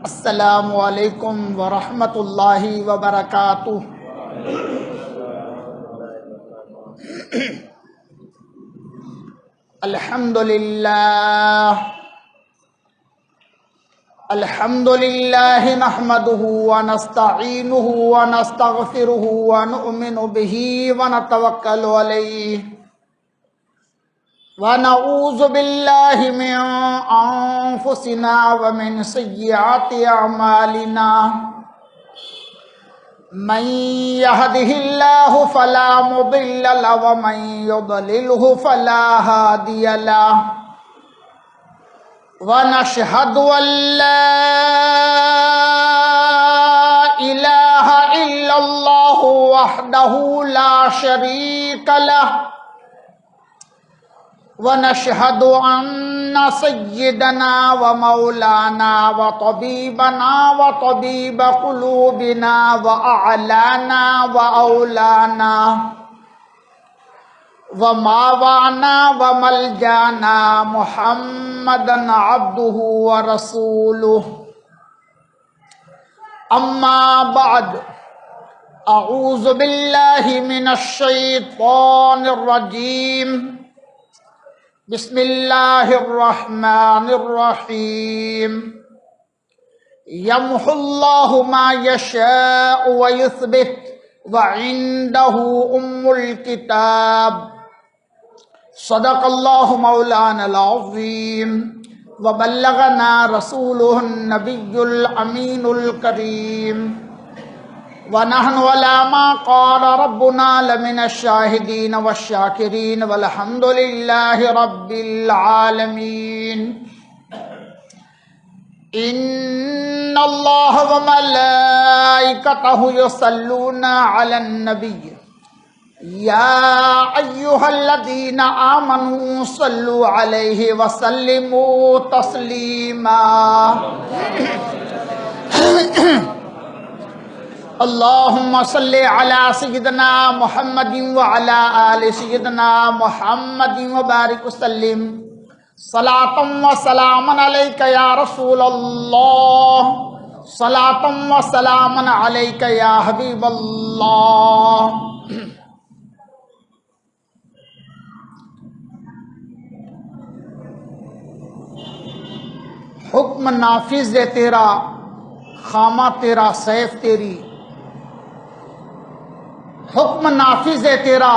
السلام علیکم ورحمۃ اللہ وبرکاتہ۔ الحمد للہ نحمده ونستعینه ونستغفره ونؤمن به ونتوکل علیہ ونعوذ باللہ من انفسنا ومن سیئات اعمالنا، من يهده الله فلا مضل له ومن يضلله فلا هادي له، ونشهد أن لا إله إلا الله وحده لا شريك له، ونشهد أن سيدنا ومولانا وطبيبنا وطبيب قلوبنا وأعلانا وأولانا وماوانا وملجانا محمدا عبده ورسوله، أما بعد، أعوذ بالله من الشيطان الرجيم، بسم الله الرحمن الرحيم، يمحو الله ما يشاء ويثبت وعنده أم الكتاب، صدق الله مولانا العظيم، وبلغنا رسوله النبي الأمين الكريم، ونحن على ما قال ربنا لمن الشاهدين والشاكرين، والحمد لله رب العالمين۔ إن الله وملائكته يصلون على النبي، يا أيها الذين آمنوا صلوا عليه وسلموا تسليما۔ اللهم صل على سيدنا محمد وعلى آل سيدنا محمد وبارك وسلم، صلاة وسلاما عليك يا رسول الله، صلاة وسلاما عليك يا حبيب الله۔ حکم نافذ ہے تیرا، خامہ تیرا سیف تیری، حکم نافذ ہے تیرا،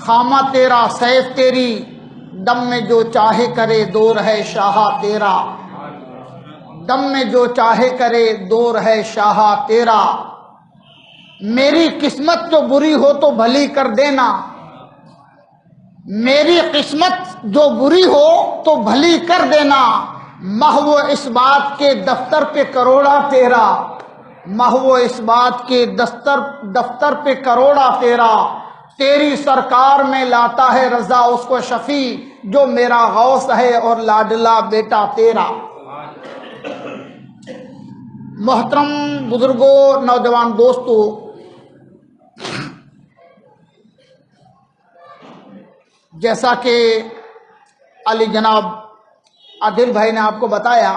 خامہ تیرا سیف تیری، دم میں جو چاہے کرے دور ہے شاہ تیرا، دم میں جو چاہے کرے دور ہے شاہ تیرا، میری قسمت جو بری ہو تو بھلی کر دینا، میری قسمت جو بری ہو تو بھلی کر دینا، محو اس بات کے دفتر پہ کروڑا تیرا، محو اس بات کے دفتر پہ کروڑا تیرا، تیری سرکار میں لاتا ہے رضا اس کو شفیع جو میرا غوث ہے اور لاڈلا بیٹا تیرا۔ محترم بزرگوں، نوجوان دوستو، جیسا کہ علی جناب عادل بھائی نے آپ کو بتایا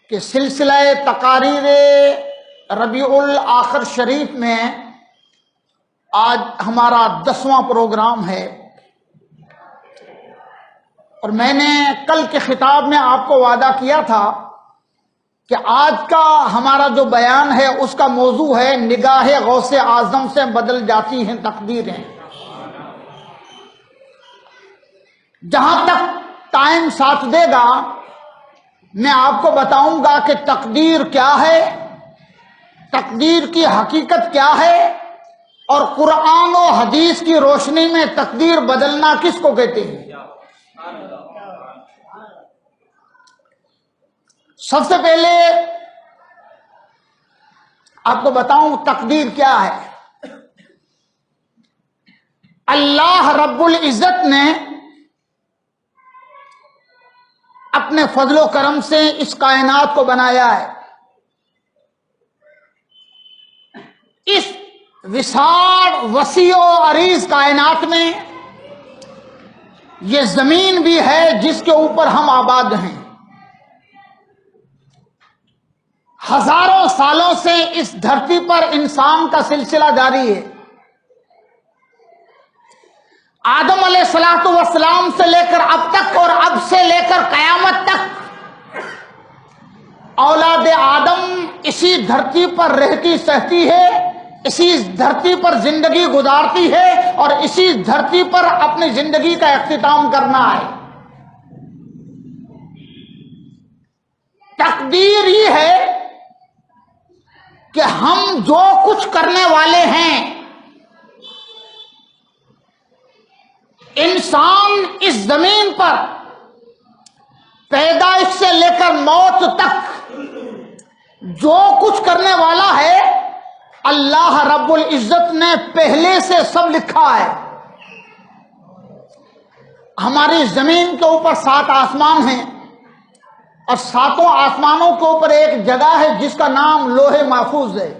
کہ سلسلہ تقاریر ربیع الاخر شریف میں آج ہمارا 10واں پروگرام ہے، اور میں نے کل کے خطاب میں آپ کو وعدہ کیا تھا کہ آج کا ہمارا جو بیان ہے اس کا موضوع ہے نگاہ غوث اعظم سے بدل جاتی ہیں تقدیریں۔ جہاں تک ٹائم ساتھ دے گا میں آپ کو بتاؤں گا کہ تقدیر کیا ہے، تقدیر کی حقیقت کیا ہے، اور قرآن و حدیث کی روشنی میں تقدیر بدلنا کس کو کہتے ہیں۔ سب سے پہلے آپ کو بتاؤں تقدیر کیا ہے۔ اللہ رب العزت نے اپنے فضل و کرم سے اس کائنات کو بنایا ہے۔ اس وسیع و عریض کائنات میں یہ زمین بھی ہے جس کے اوپر ہم آباد ہیں. ہزاروں سالوں سے اس دھرتی پر انسان کا سلسلہ جاری ہے. آدم علیہ الصلوۃ والسلام سے لے کر اب تک اور اب سے لے کر قیامت تک اولاد آدم اسی دھرتی پر رہتی سہتی ہے، اسی دھرتی پر زندگی گزارتی ہے اور اسی دھرتی پر اپنی زندگی کا اختتام کرنا ہے. تقدیر یہ ہے کہ ہم جو کچھ کرنے والے ہیں، انسان اس زمین پر پیدائش سے لے کر موت تک جو کچھ کرنے والا ہے، اللہ رب العزت نے پہلے سے سب لکھا ہے. ہماری زمین کے اوپر 7 آسمان ہیں اور 7 آسمانوں کے اوپر ایک جگہ ہے جس کا نام لوح محفوظ ہے.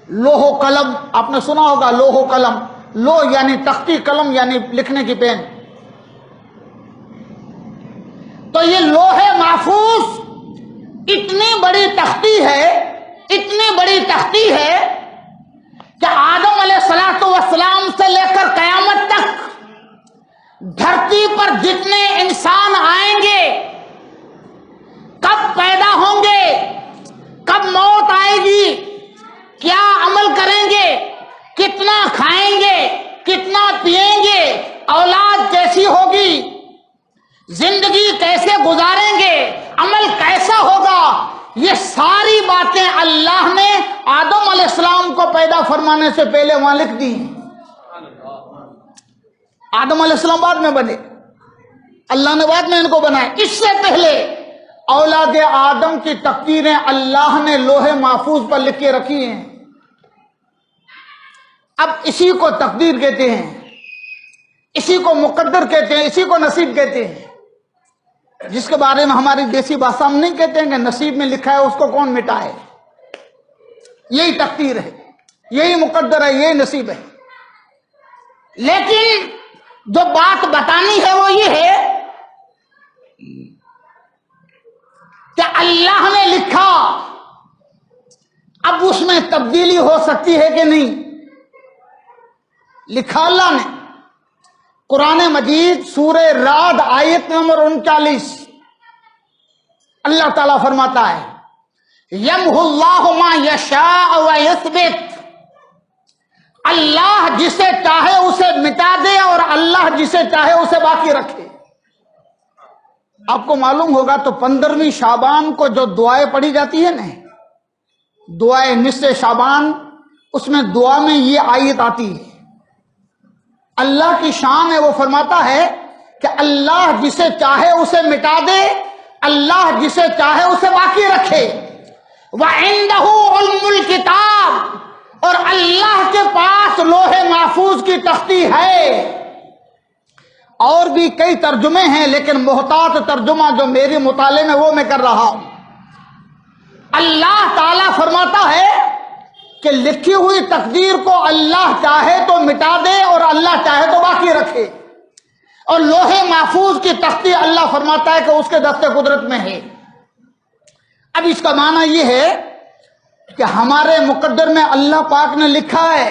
لوح و قلم آپ نے سنا ہوگا. لوح و قلم، لوح یعنی تختی، قلم یعنی لکھنے کی پین. تو یہ لوح محفوظ اتنی بڑی تختی ہے، اتنی بڑی تختی ہے کہ آدم علیہ الصلوۃ والسلام سے لے کر قیامت تک دھرتی پر جتنے انسان آئیں گے، کب پیدا ہوں گے، کب موت آئے گی، کیا عمل کریں گے، کتنا کھائیں گے، کتنا پیئیں گے، اولاد کیسی ہوگی، زندگی کیسے گزاریں گے، عمل کیسا ہوگا، یہ ساری باتیں اللہ نے آدم علیہ السلام کو پیدا فرمانے سے پہلے وہاں لکھ دی. آدم علیہ السلام بعد میں بنے، اللہ نے بعد میں ان کو بنایا. اس سے پہلے اولاد آدم کی تقدیریں اللہ نے لوح محفوظ پر لکھ کے رکھی ہیں. اب اسی کو تقدیر کہتے ہیں، اسی کو مقدر کہتے ہیں، اسی کو نصیب کہتے ہیں، جس کے بارے میں ہماری دیسی بھاشا میں نہیں کہتے ہیں کہ نصیب میں لکھا ہے اس کو کون مٹائے. یہی تقدیر ہے، یہی مقدر ہے، یہی نصیب ہے. لیکن جو بات بتانی ہے وہ یہ ہے کہ اللہ نے لکھا، اب اس میں تبدیلی ہو سکتی ہے کہ نہیں. لکھا اللہ نے. قرآن مجید سورہ رعد آیت نمبر 39 اللہ تعالیٰ فرماتا ہے یمحو اللہ ما یشاء ویثبت. اللہ جسے چاہے اسے مٹا دے اور اللہ جسے چاہے اسے باقی رکھے. آپ کو معلوم ہوگا تو 15ویں شعبان کو جو دعائیں پڑھی جاتی ہے نا، دعائے نصف شعبان، اس میں دعا میں یہ آیت آتی ہے. اللہ کی شان ہے، وہ فرماتا ہے کہ اللہ جسے چاہے اسے مٹا دے، اللہ جسے چاہے اسے باقی رکھے. وَعِندَهُ عِلْمُ الْكِتَابِ، اور اللہ کے پاس لوح محفوظ کی تختی ہے. اور بھی کئی ترجمے ہیں لیکن محتاط ترجمہ جو میری مطالعے میں وہ میں کر رہا ہوں. اللہ تعالیٰ فرماتا ہے کہ لکھی ہوئی تقدیر کو اللہ چاہے تو مٹا دے اور اللہ چاہے تو باقی رکھے. اور لوح محفوظ کی تختی اللہ فرماتا ہے کہ اس کے دست قدرت میں ہے. اب اس کا معنی یہ ہے کہ ہمارے مقدر میں اللہ پاک نے لکھا ہے،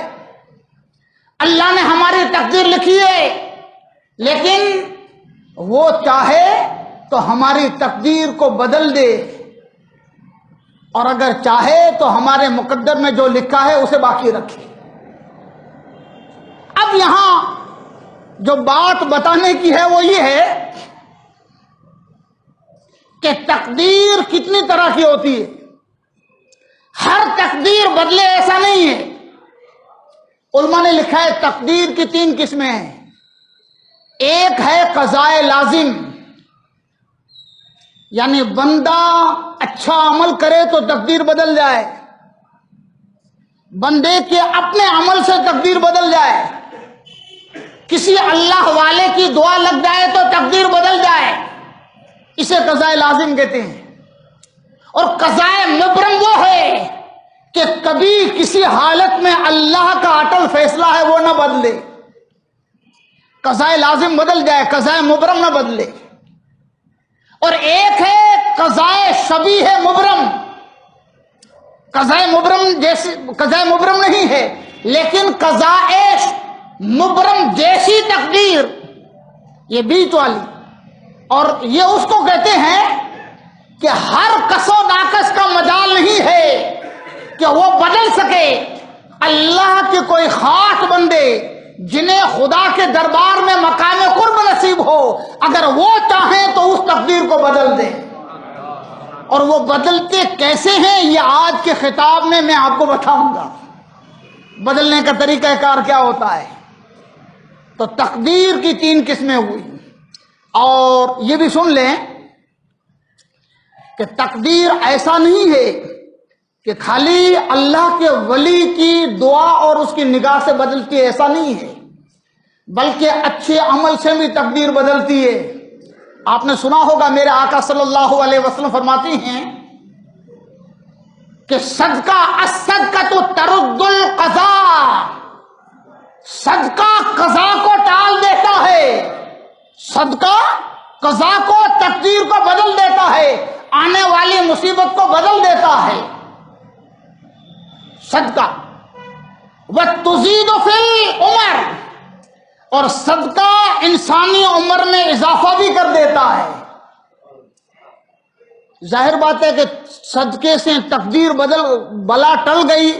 اللہ نے ہماری تقدیر لکھی ہے، لیکن وہ چاہے تو ہماری تقدیر کو بدل دے اور اگر چاہے تو ہمارے مقدر میں جو لکھا ہے اسے باقی رکھے. اب یہاں جو بات بتانے کی ہے وہ یہ ہے کہ تقدیر کتنی طرح کی ہوتی ہے. ہر تقدیر بدلے ایسا نہیں ہے. علماء نے لکھا ہے تقدیر کی 3 قسمیں ہیں. ایک ہے قضاء لازم، یعنی بندہ اچھا عمل کرے تو تقدیر بدل جائے، بندے کے اپنے عمل سے تقدیر بدل جائے، کسی اللہ والے کی دعا لگ جائے تو تقدیر بدل جائے، اسے قضاء لازم کہتے ہیں. اور قضاء مبرم وہ ہے کہ کبھی کسی حالت میں اللہ کا اٹل فیصلہ ہے وہ نہ بدلے. قضاء لازم بدل جائے، قضاء مبرم نہ بدلے، اور ایک ہے قضاء شبیہ مبرم، قضاء مبرم نہیں ہے لیکن قضاء مبرم جیسی تقدیر، یہ بیچ والی، اور یہ اس کو کہتے ہیں کہ ہر کس و ناقص کا مجال نہیں ہے کہ وہ بدل سکے۔ اللہ کے کوئی خاص بندے جنہیں خدا کے دربار میں مقام قرب نصیب ہو، اگر وہ چاہیں تو اس تقدیر کو بدل دیں، اور وہ بدلتے کیسے ہیں یہ آج کے خطاب میں آپ کو بتاؤں گا۔ بدلنے کا طریقہ کار کیا ہوتا ہے؟ تو تقدیر کی 3 قسمیں ہوئی، اور یہ بھی سن لیں کہ تقدیر ایسا نہیں ہے کہ خالی اللہ کے ولی کی دعا اور اس کی نگاہ سے بدلتی ہے، ایسا نہیں ہے، بلکہ اچھے عمل سے بھی تقدیر بدلتی ہے۔ آپ نے سنا ہوگا میرے آقا صلی اللہ علیہ وسلم فرماتی ہیں کہ الصدقہ تو ترد القضاء، صدقہ قضا کو ٹال دیتا ہے، صدقہ قضا کو، تقدیر کو بدل دیتا ہے، آنے والی مصیبت کو بدل دیتا ہے صدقہ۔ وَتُزِيدُ فِي الْعُمَرِ، اور صدقہ انسانی عمر میں اضافہ بھی کر دیتا ہے۔ ظاہر بات ہے کہ صدقے سے تقدیر بلا ٹل گئی،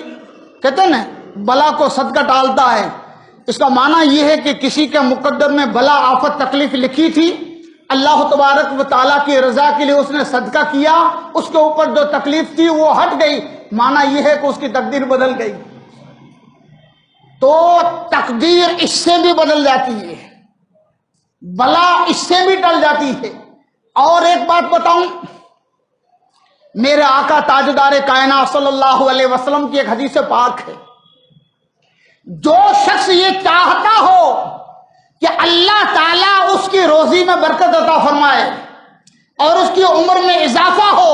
کہتے ہیں نا بلا کو صدقہ ٹالتا ہے، اس کا معنی یہ ہے کہ کسی کے مقدر میں بلا آفت تکلیف لکھی تھی، اللہ تبارک و تعالیٰ کی رضا کے لیے اس نے صدقہ کیا، اس کے اوپر جو تکلیف تھی وہ ہٹ گئی، معنی یہ ہے کہ اس کی تقدیر بدل گئی۔ تو تقدیر اس سے بھی بدل جاتی ہے، بلا اس سے بھی ٹل جاتی ہے۔ اور ایک بات بتاؤں، میرے آقا تاجدار کائنات صلی اللہ علیہ وسلم کی ایک حدیث پاک ہے، جو شخص یہ چاہتا ہو کہ اللہ تعالیٰ اس کی روزی میں برکت عطا فرمائے اور اس کی عمر میں اضافہ ہو،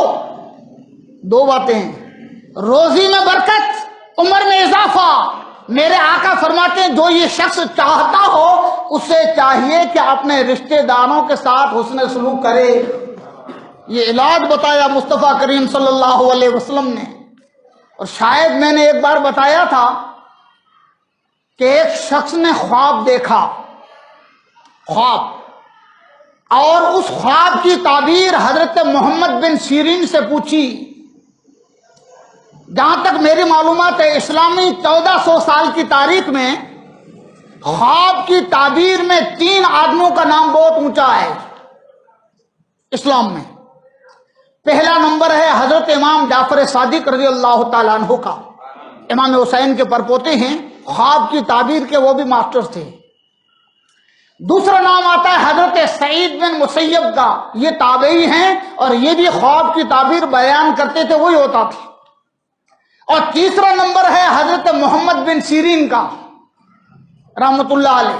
2 باتیں ہیں، روزی میں برکت، عمر میں اضافہ، میرے آقا فرماتے ہیں جو یہ شخص چاہتا ہو اسے چاہیے کہ اپنے رشتہ داروں کے ساتھ حسن سلوک کرے۔ یہ علاج بتایا مصطفیٰ کریم صلی اللہ علیہ وسلم نے۔ اور شاید میں نے ایک بار بتایا تھا کہ ایک شخص نے خواب دیکھا، خواب، اور اس خواب کی تعبیر حضرت محمد بن سیرین سے پوچھی۔ جہاں تک میری معلومات ہے اسلامی 1400 سال کی تاریخ میں خواب کی تعبیر میں 3 آدمیوں کا نام بہت اونچا ہے اسلام میں۔ پہلا نمبر ہے حضرت امام جعفر صادق رضی اللہ تعالیٰ عنہ کا، امام حسین کے پرپوتے ہیں، خواب کی تعبیر کے وہ بھی ماسٹر تھے۔ دوسرا نام آتا ہے حضرت سعید بن مسیب کا، یہ تابعی ہیں اور یہ بھی خواب کی تعبیر بیان کرتے تھے، وہی ہوتا تھا۔ اور تیسرا نمبر ہے حضرت محمد بن سیرین کا رحمت اللہ علیہ،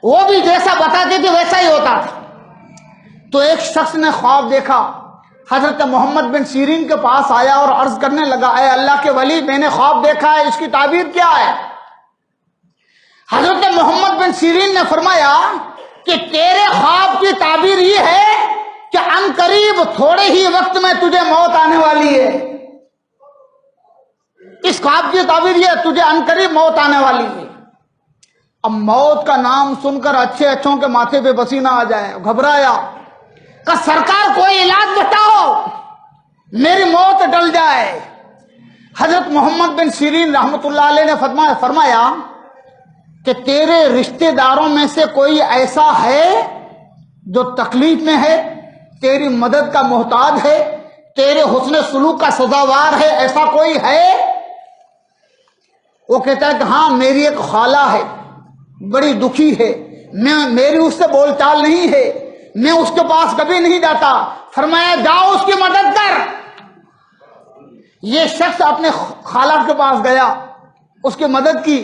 وہ بھی جیسا بتاتے تھے ویسا ہی ہوتا تھا۔ تو ایک شخص نے خواب دیکھا، حضرت محمد بن سیرین کے پاس آیا اور عرض کرنے لگا، اے اللہ کے ولی، میں نے خواب دیکھا ہے، اس کی تعبیر کیا ہے؟ حضرت محمد بن سیرین نے فرمایا کہ تیرے خواب کی تعبیر یہ ہے کہ عنقریب تھوڑے ہی وقت میں تجھے موت آنے والی ہے۔ اس خواب کی تعبیر یہ ہے، تجھے عنقریب موت آنے والی ہے۔ اب موت کا نام سن کر اچھوں کے ماتھے پہ پسینہ آ جائے، گھبرایا کہ سرکار کوئی علاج بتاؤ، میری موت ٹل جائے۔ حضرت محمد بن سیرین رحمت اللہ علیہ نے فرمایا کہ تیرے رشتہ داروں میں سے کوئی ایسا ہے جو تکلیف میں ہے، تیری مدد کا محتاج ہے، تیرے حسن سلوک کا سزاوار ہے، ایسا کوئی ہے؟ وہ کہتا ہے کہ ہاں، میری ایک خالہ ہے، بڑی دکھی ہے، میری اس سے بول چال نہیں ہے، میں اس کے پاس کبھی نہیں جاتا۔ فرمایا جاؤ اس کی مدد کر۔ یہ شخص اپنے خالہ کے پاس گیا، اس کی مدد کی،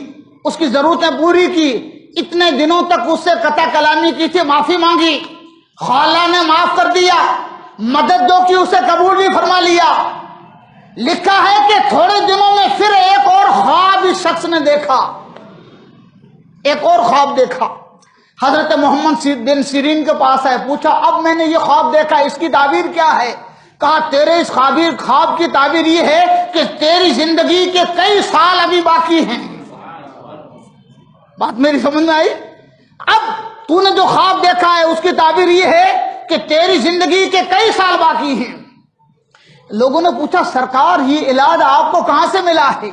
اس کی ضرورتیں پوری کی، اتنے دنوں تک اس سے قطع کلامی کی تھی، معافی مانگی، خالہ نے معاف کر دیا، مدد جو کی اسے قبول بھی فرما لیا۔ لکھا ہے کہ تھوڑے دنوں میں پھر ایک اور خواب اس شخص نے دیکھا، ایک اور خواب دیکھا۔ حضرت محمد بن سیرین کے پاس آئے، پوچھا اب میں نے یہ خواب دیکھا، اس کی تعبیر کیا ہے؟ کہا تیرے اس خواب کی تعبیر یہ ہے کہ تیری زندگی کے کئی سال ابھی باقی ہیں۔ بات میری سمجھ میں آئی؟ اب تو نے جو خواب دیکھا ہے اس کی تعبیر یہ ہے کہ تیری زندگی کے کئی سال باقی ہیں۔ لوگوں نے پوچھا سرکار یہ علاج آپ کو کہاں سے ملا ہے؟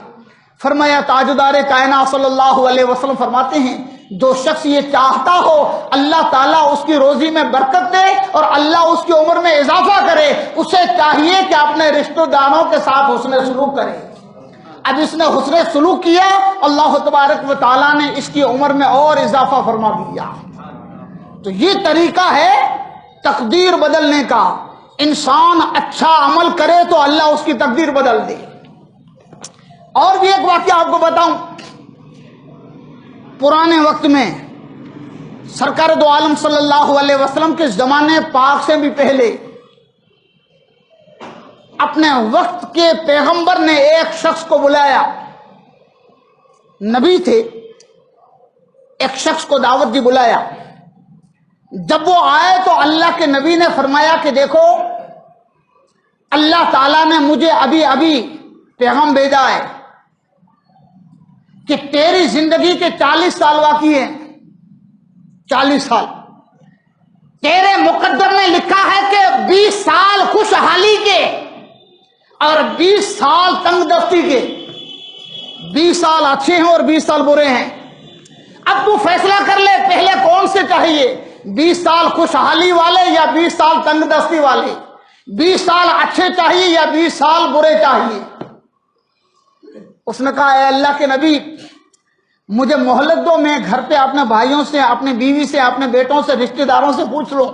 فرمایا تاجدار کائنات صلی اللہ علیہ وسلم فرماتے ہیں جو شخص یہ چاہتا ہو اللہ تعالیٰ اس کی روزی میں برکت دے اور اللہ اس کی عمر میں اضافہ کرے، اسے چاہیے کہ اپنے رشتہ داروں کے ساتھ حسن سلوک کرے۔ اب اس نے حسن سلوک کیا، اللہ تبارک و تعالیٰ نے اس کی عمر میں اور اضافہ فرما دیا۔ تو یہ طریقہ ہے تقدیر بدلنے کا، انسان اچھا عمل کرے تو اللہ اس کی تقدیر بدل دے۔ اور بھی ایک واقعہ آپ کو بتاؤں، پرانے وقت میں سرکار دو عالم صلی اللہ علیہ وسلم کے زمانے پاک سے بھی پہلے اپنے وقت کے پیغمبر نے ایک شخص کو بلایا، نبی تھے، ایک شخص کو دعوت دی، بلایا۔ جب وہ آئے تو اللہ کے نبی نے فرمایا کہ دیکھو اللہ تعالیٰ نے مجھے ابھی پیغام بھیجا ہے کہ تیری زندگی کے 40 سال باقی ہیں، 40 سال۔ تیرے مقدر میں لکھا ہے کہ 20 سال خوشحالی کے اور 20 سال تنگ دستی کے، 20 سال اچھے ہیں اور 20 سال برے ہیں۔ اب تو فیصلہ کر لے پہلے کون سے چاہیے، 20 سال خوشحالی والے یا 20 سال تنگ دستی والے، 20 سال اچھے چاہیے یا 20 سال برے چاہیے؟ اس نے کہا اے اللہ کے نبی مجھے مہلت دو، میں گھر پہ اپنے بھائیوں سے، اپنے بیوی سے، اپنے بیٹوں سے، رشتہ داروں سے پوچھ لوں۔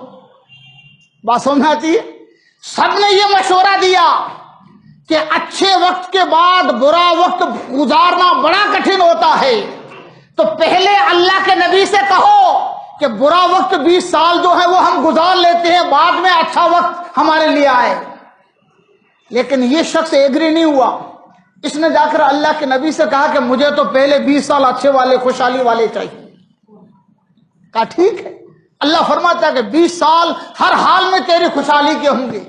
بات سمجھ میں آتی ہے؟ سب نے یہ مشورہ دیا کہ اچھے وقت کے بعد برا وقت گزارنا بڑا کٹھن ہوتا ہے، تو پہلے اللہ کے نبی سے کہو کہ برا وقت 20 سال جو ہے وہ ہم گزار لیتے ہیں، بعد میں اچھا وقت ہمارے لیے آئے۔ لیکن یہ شخص ایگری نہیں ہوا، اس نے جا کر اللہ کے نبی سے کہا کہ مجھے تو پہلے 20 سال اچھے والے خوشحالی والے چاہیے۔ کہا ٹھیک ہے، اللہ فرماتا ہے کہ 20 سال ہر حال میں تیری خوشحالی کے ہوں گے۔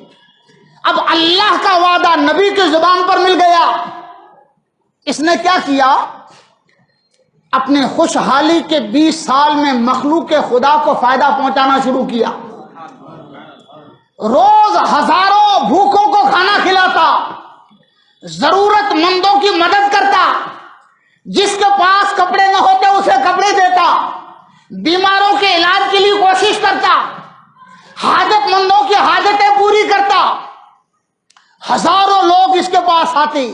اب اللہ کا وعدہ نبی کی زبان پر مل گیا، اس نے کیا کیا، اپنے خوشحالی کے 20 سال میں مخلوق خدا کو فائدہ پہنچانا شروع کیا۔ روز ہزاروں بھوکوں کو کھانا کھلاتا، ضرورت مندوں کی مدد کرتا، جس کے پاس کپڑے نہ ہوتے اسے کپڑے دیتا، بیماروں کے علاج کے لیے کوشش کرتا، حاجت مندوں کی حاجتیں پوری کرتا۔ ہزاروں لوگ اس کے پاس آتے،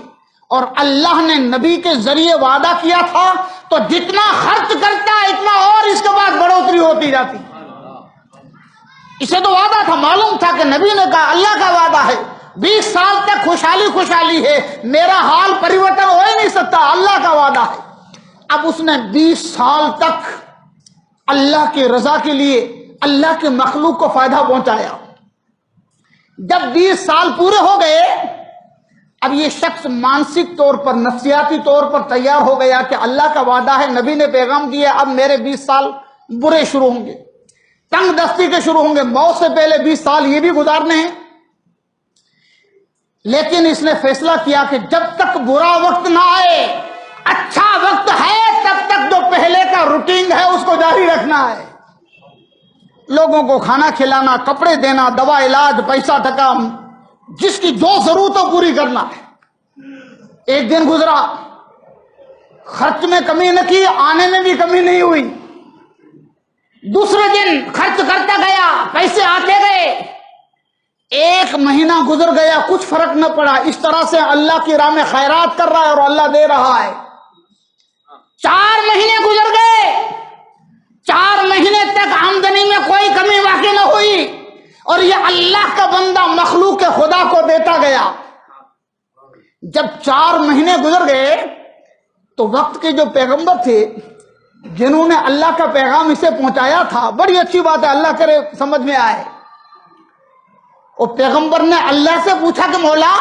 اور اللہ نے نبی کے ذریعے وعدہ کیا تھا تو جتنا خرچ کرتا اتنا اور اس کے بعد بڑھوتری ہوتی جاتی۔ اسے تو وعدہ تھا، معلوم تھا کہ نبی نے کہا اللہ کا وعدہ ہے 20 سال تک خوشحالی ہے، میرا حال پریورتن ہو ہی نہیں سکتا، اللہ کا وعدہ ہے۔ اب اس نے 20 سال تک اللہ کی رضا کے لیے اللہ کے مخلوق کو فائدہ پہنچایا۔ جب 20 سال پورے ہو گئے، اب یہ شخص مانسک طور پر، نفسیاتی طور پر تیار ہو گیا کہ اللہ کا وعدہ ہے، نبی نے پیغام دیا، اب میرے 20 سال برے شروع ہوں گے، تنگ دستی کے شروع ہوں گے، موت سے پہلے 20 سال یہ بھی گزارنے ہیں۔ لیکن اس نے فیصلہ کیا کہ جب تک برا وقت نہ آئے، اچھا وقت ہے تب تک جو پہلے کا روٹین ہے اس کو جاری رکھنا ہے۔ لوگوں کو کھانا کھلانا، کپڑے دینا، دوا علاج، پیسہ ٹکا، جس کی جو ضرورت ہو پوری کرنا ہے۔ ایک دن گزرا، خرچ میں کمی نہ کی، آنے میں بھی کمی نہیں ہوئی۔ دوسرے دن خرچ کرتا گیا، پیسے آتے گئے۔ ایک مہینہ گزر گیا، کچھ فرق نہ پڑا۔ اس طرح سے اللہ کی راہ میں خیرات کر رہا ہے اور اللہ دے رہا ہے۔ 4 مہینے گزر گئے، 4 مہینے تک آمدنی میں کوئی کمی واقع نہ ہوئی، اور یہ اللہ کا بندہ مخلوق کے خدا کو دیتا گیا۔ جب 4 مہینے گزر گئے تو وقت کے جو پیغمبر تھے جنہوں نے اللہ کا پیغام اسے پہنچایا تھا، بڑی اچھی بات ہے، اللہ کرے سمجھ میں آئے، وہ پیغمبر نے اللہ سے پوچھا کہ مولا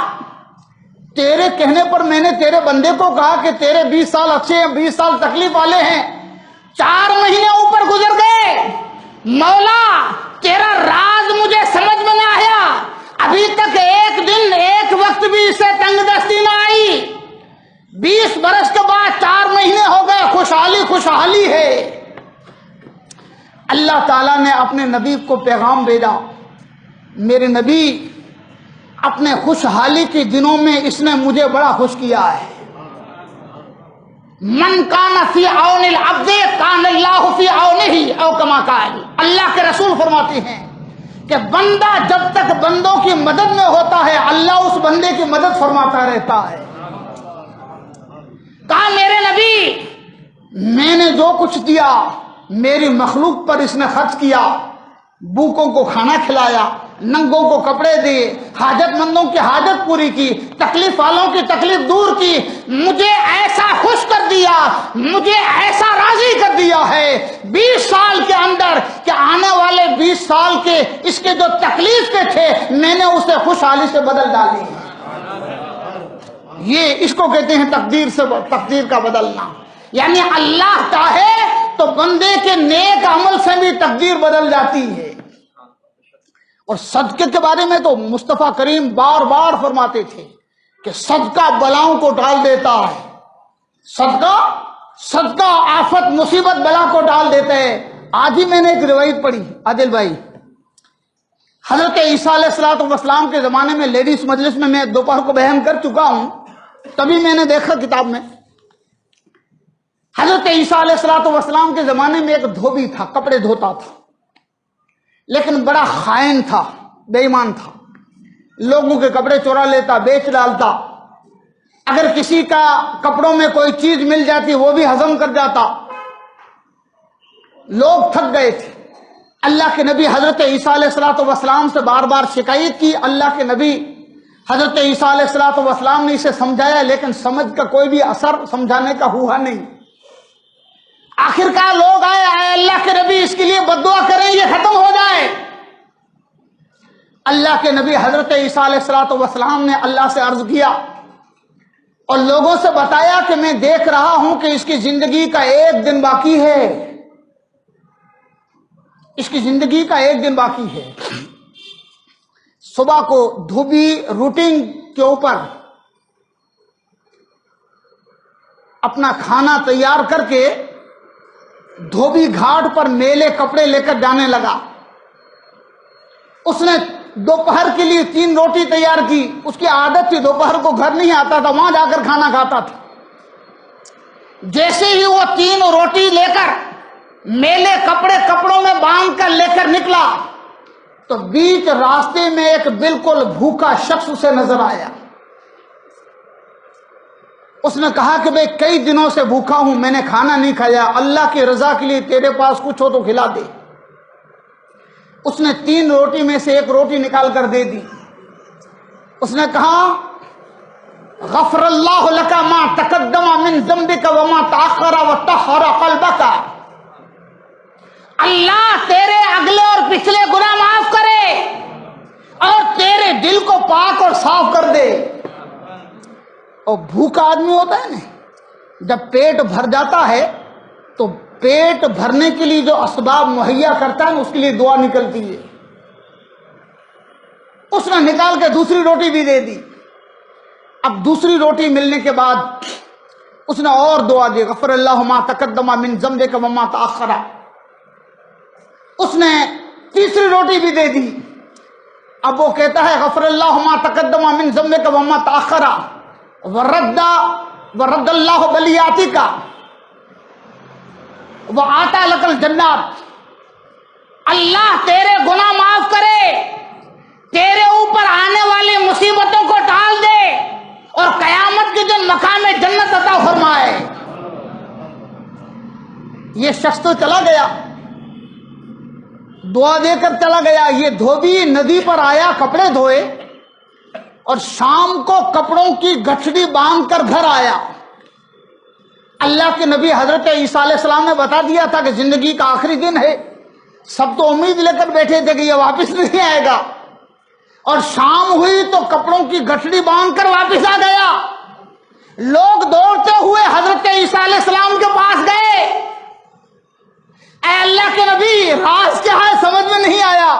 تیرے کہنے پر میں نے تیرے بندے کو کہا کہ تیرے 20 سال اچھے ہیں، 20 سال تکلیف والے ہیں، 4 مہینے اوپر گزر گئے، مولا تیرا راز مجھے سمجھ میں نہ آیا، ابھی تک ایک دن ایک وقت بھی اسے تنگ دستی نہ آئی، 20 برس کے بعد 4 مہینے ہو گئے، خوشحالی خوشحالی ہے۔ اللہ تعالیٰ نے اپنے نبی کو پیغام بھیجا، میرے نبی اپنے خوشحالی کے دنوں میں اس نے مجھے بڑا خوش کیا ہے۔ من کان فی عون العبد کان اللہ فی عونہ او کما قال، اللہ کے رسول فرماتے ہیں کہ بندہ جب تک بندوں کی مدد میں ہوتا ہے اللہ اس بندے کی مدد فرماتا رہتا ہے۔ کہا میرے نبی میں نے جو کچھ دیا میری مخلوق پر اس نے خرچ کیا، بھوکوں کو کھانا کھلایا، ننگوں کو کپڑے دیے، حاجت مندوں کی حاجت پوری کی، تکلیف والوں کی تکلیف دور کی، مجھے ایسا خوش کر دیا، مجھے ایسا راضی کر دیا ہے 20 سال کے اندر کہ آنے والے 20 سال کے اس کے جو تکلیف کے تھے میں نے اسے خوشحالی سے بدل ڈالی۔ یہ اس کو کہتے ہیں تقدیر کا بدلنا، یعنی اللہ چاہے تو بندے کے نیک عمل سے بھی تقدیر بدل جاتی ہے۔ اور صدقے کے بارے میں تو مصطفیٰ کریم بار بار فرماتے تھے کہ صدقہ بلاؤں کو ڈال دیتا ہے، صدقہ آفت مصیبت بلا کو ڈال دیتا ہے۔ آج ہی میں نے ایک روایت پڑھی عادل بھائی، حضرت عیسیٰ علیہ السلام کے زمانے میں لیڈیز مجلس میں دوپہر کو بیان کر چکا ہوں، تبھی میں نے دیکھا کتاب میں، حضرت عیسیٰ علیہ السلام کے زمانے میں ایک دھوبی تھا، کپڑے دھوتا تھا، لیکن بڑا خائن تھا، بے ایمان تھا، لوگوں کے کپڑے چورا لیتا، بیچ ڈالتا، اگر کسی کا کپڑوں میں کوئی چیز مل جاتی وہ بھی ہضم کر جاتا۔ لوگ تھک گئے تھے، اللہ کے نبی حضرت عیسیٰ علیہ السلام سے بار بار شکایت کی، اللہ کے نبی حضرت عیسیٰ علیہ السلام نے اسے سمجھایا لیکن سمجھ کا کوئی بھی اثر سمجھانے کا ہوا نہیں۔ آخرکار لوگ آئے اللہ کے نبی اس کے لیے بددعا کریں یہ ختم ہو جائے۔ اللہ کے نبی حضرت عیسیٰ علیہ السلام نے اللہ سے عرض کیا اور لوگوں سے بتایا کہ میں دیکھ رہا ہوں کہ اس کی زندگی کا 1 دن باقی ہے، اس کی زندگی کا 1 دن باقی ہے۔ صبح کو دھوبی روٹین کے اوپر اپنا کھانا تیار کر کے دھوبی گھاٹ پر میلے کپڑے لے کر جانے لگا۔ اس نے دوپہر کے لیے 3 روٹی تیار کی، اس کی عادت تھی دوپہر کو گھر نہیں آتا تھا، وہاں جا کر کھانا کھاتا تھا۔ جیسے ہی وہ 3 روٹی لے کر میلے کپڑوں میں باندھ کر لے کر نکلا تو بیچ راستے میں ایک بالکل بھوکا شخص اسے نظر آیا۔ اس نے کہا کہ بھئی کئی دنوں سے بھوکا ہوں، میں نے کھانا نہیں کھایا، اللہ کی رضا کے لیے تیرے پاس کچھ ہو تو کھلا دے۔ اس نے 3 روٹی میں سے 1 روٹی نکال کر دے دی۔ اس نے کہا غفر اللہ لک ما تقدم من ذنبک وما تاخر وطہر قلبک، اللہ تیرے اگلے اور پچھلے گناہ معاف کرے اور تیرے دل کو پاک اور صاف کر دے۔ اور بھوکا آدمی ہوتا ہے نا، جب پیٹ بھر جاتا ہے تو پیٹ بھرنے کے لیے جو اسباب مہیا کرتا ہے اس کے لیے دعا نکلتی ہے۔ اس نے نکال کے دوسری روٹی بھی دے دی۔ اب دوسری روٹی ملنے کے بعد اس نے اور دعا دی، غفر اللہ ما تقدم من ذنبک وما تاخر۔ اس نے تیسری روٹی بھی دے دی۔ اب وہ کہتا ہے غفر اللہ ما تقدم من ذنبک وما تاخر ورد اللہ بلیاتک وآتا لک الجنات، اللہ تیرے گناہ معاف کرے، تیرے اوپر آنے والی مصیبتوں کو ٹال دے اور قیامت کے دن مقام جنت عطا فرمائے۔ یہ شخص تو چلا گیا، دعا دے کر چلا گیا۔ یہ دھوبی ندی پر آیا، کپڑے دھوئے اور شام کو کپڑوں کی گٹھڑی باندھ کر گھر آیا۔ اللہ کے نبی حضرت عیسیٰ علیہ السلام نے بتا دیا تھا کہ زندگی کا آخری دن ہے، سب تو امید لے کر بیٹھے تھے کہ یہ واپس نہیں آئے گا، اور شام ہوئی تو کپڑوں کی گٹھڑی باندھ کر واپس آ گیا۔ لوگ دوڑتے ہوئے حضرت عیسیٰ علیہ السلام کے پاس گئے، اے اللہ کے نبی راز کیا ہے سمجھ میں نہیں آیا،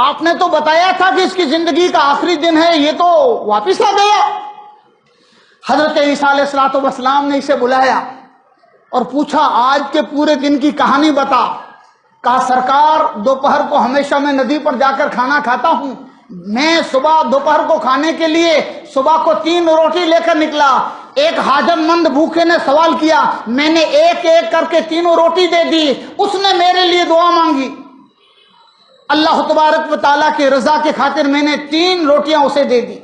آپ نے تو بتایا تھا کہ اس کی زندگی کا آخری دن ہے، یہ تو واپس آ گیا۔ حضرت عیسیٰ علیہ السلام نے اسے بلایا اور پوچھا آج کے پورے دن کی کہانی بتا۔ کہا سرکار دوپہر کو ہمیشہ میں ندی پر جا کر کھانا کھاتا ہوں، میں صبح دوپہر کو کھانے کے لیے صبح کو 3 روٹی لے کر نکلا، ایک حاجت مند بھوکے نے سوال کیا، میں نے ایک ایک کر کے 3 روٹی دے دی، اس نے میرے لیے دعا مانگی، اللہ تبارک و تعالیٰ کی رضا کے خاطر میں نے 3 روٹیاں اسے دے دی۔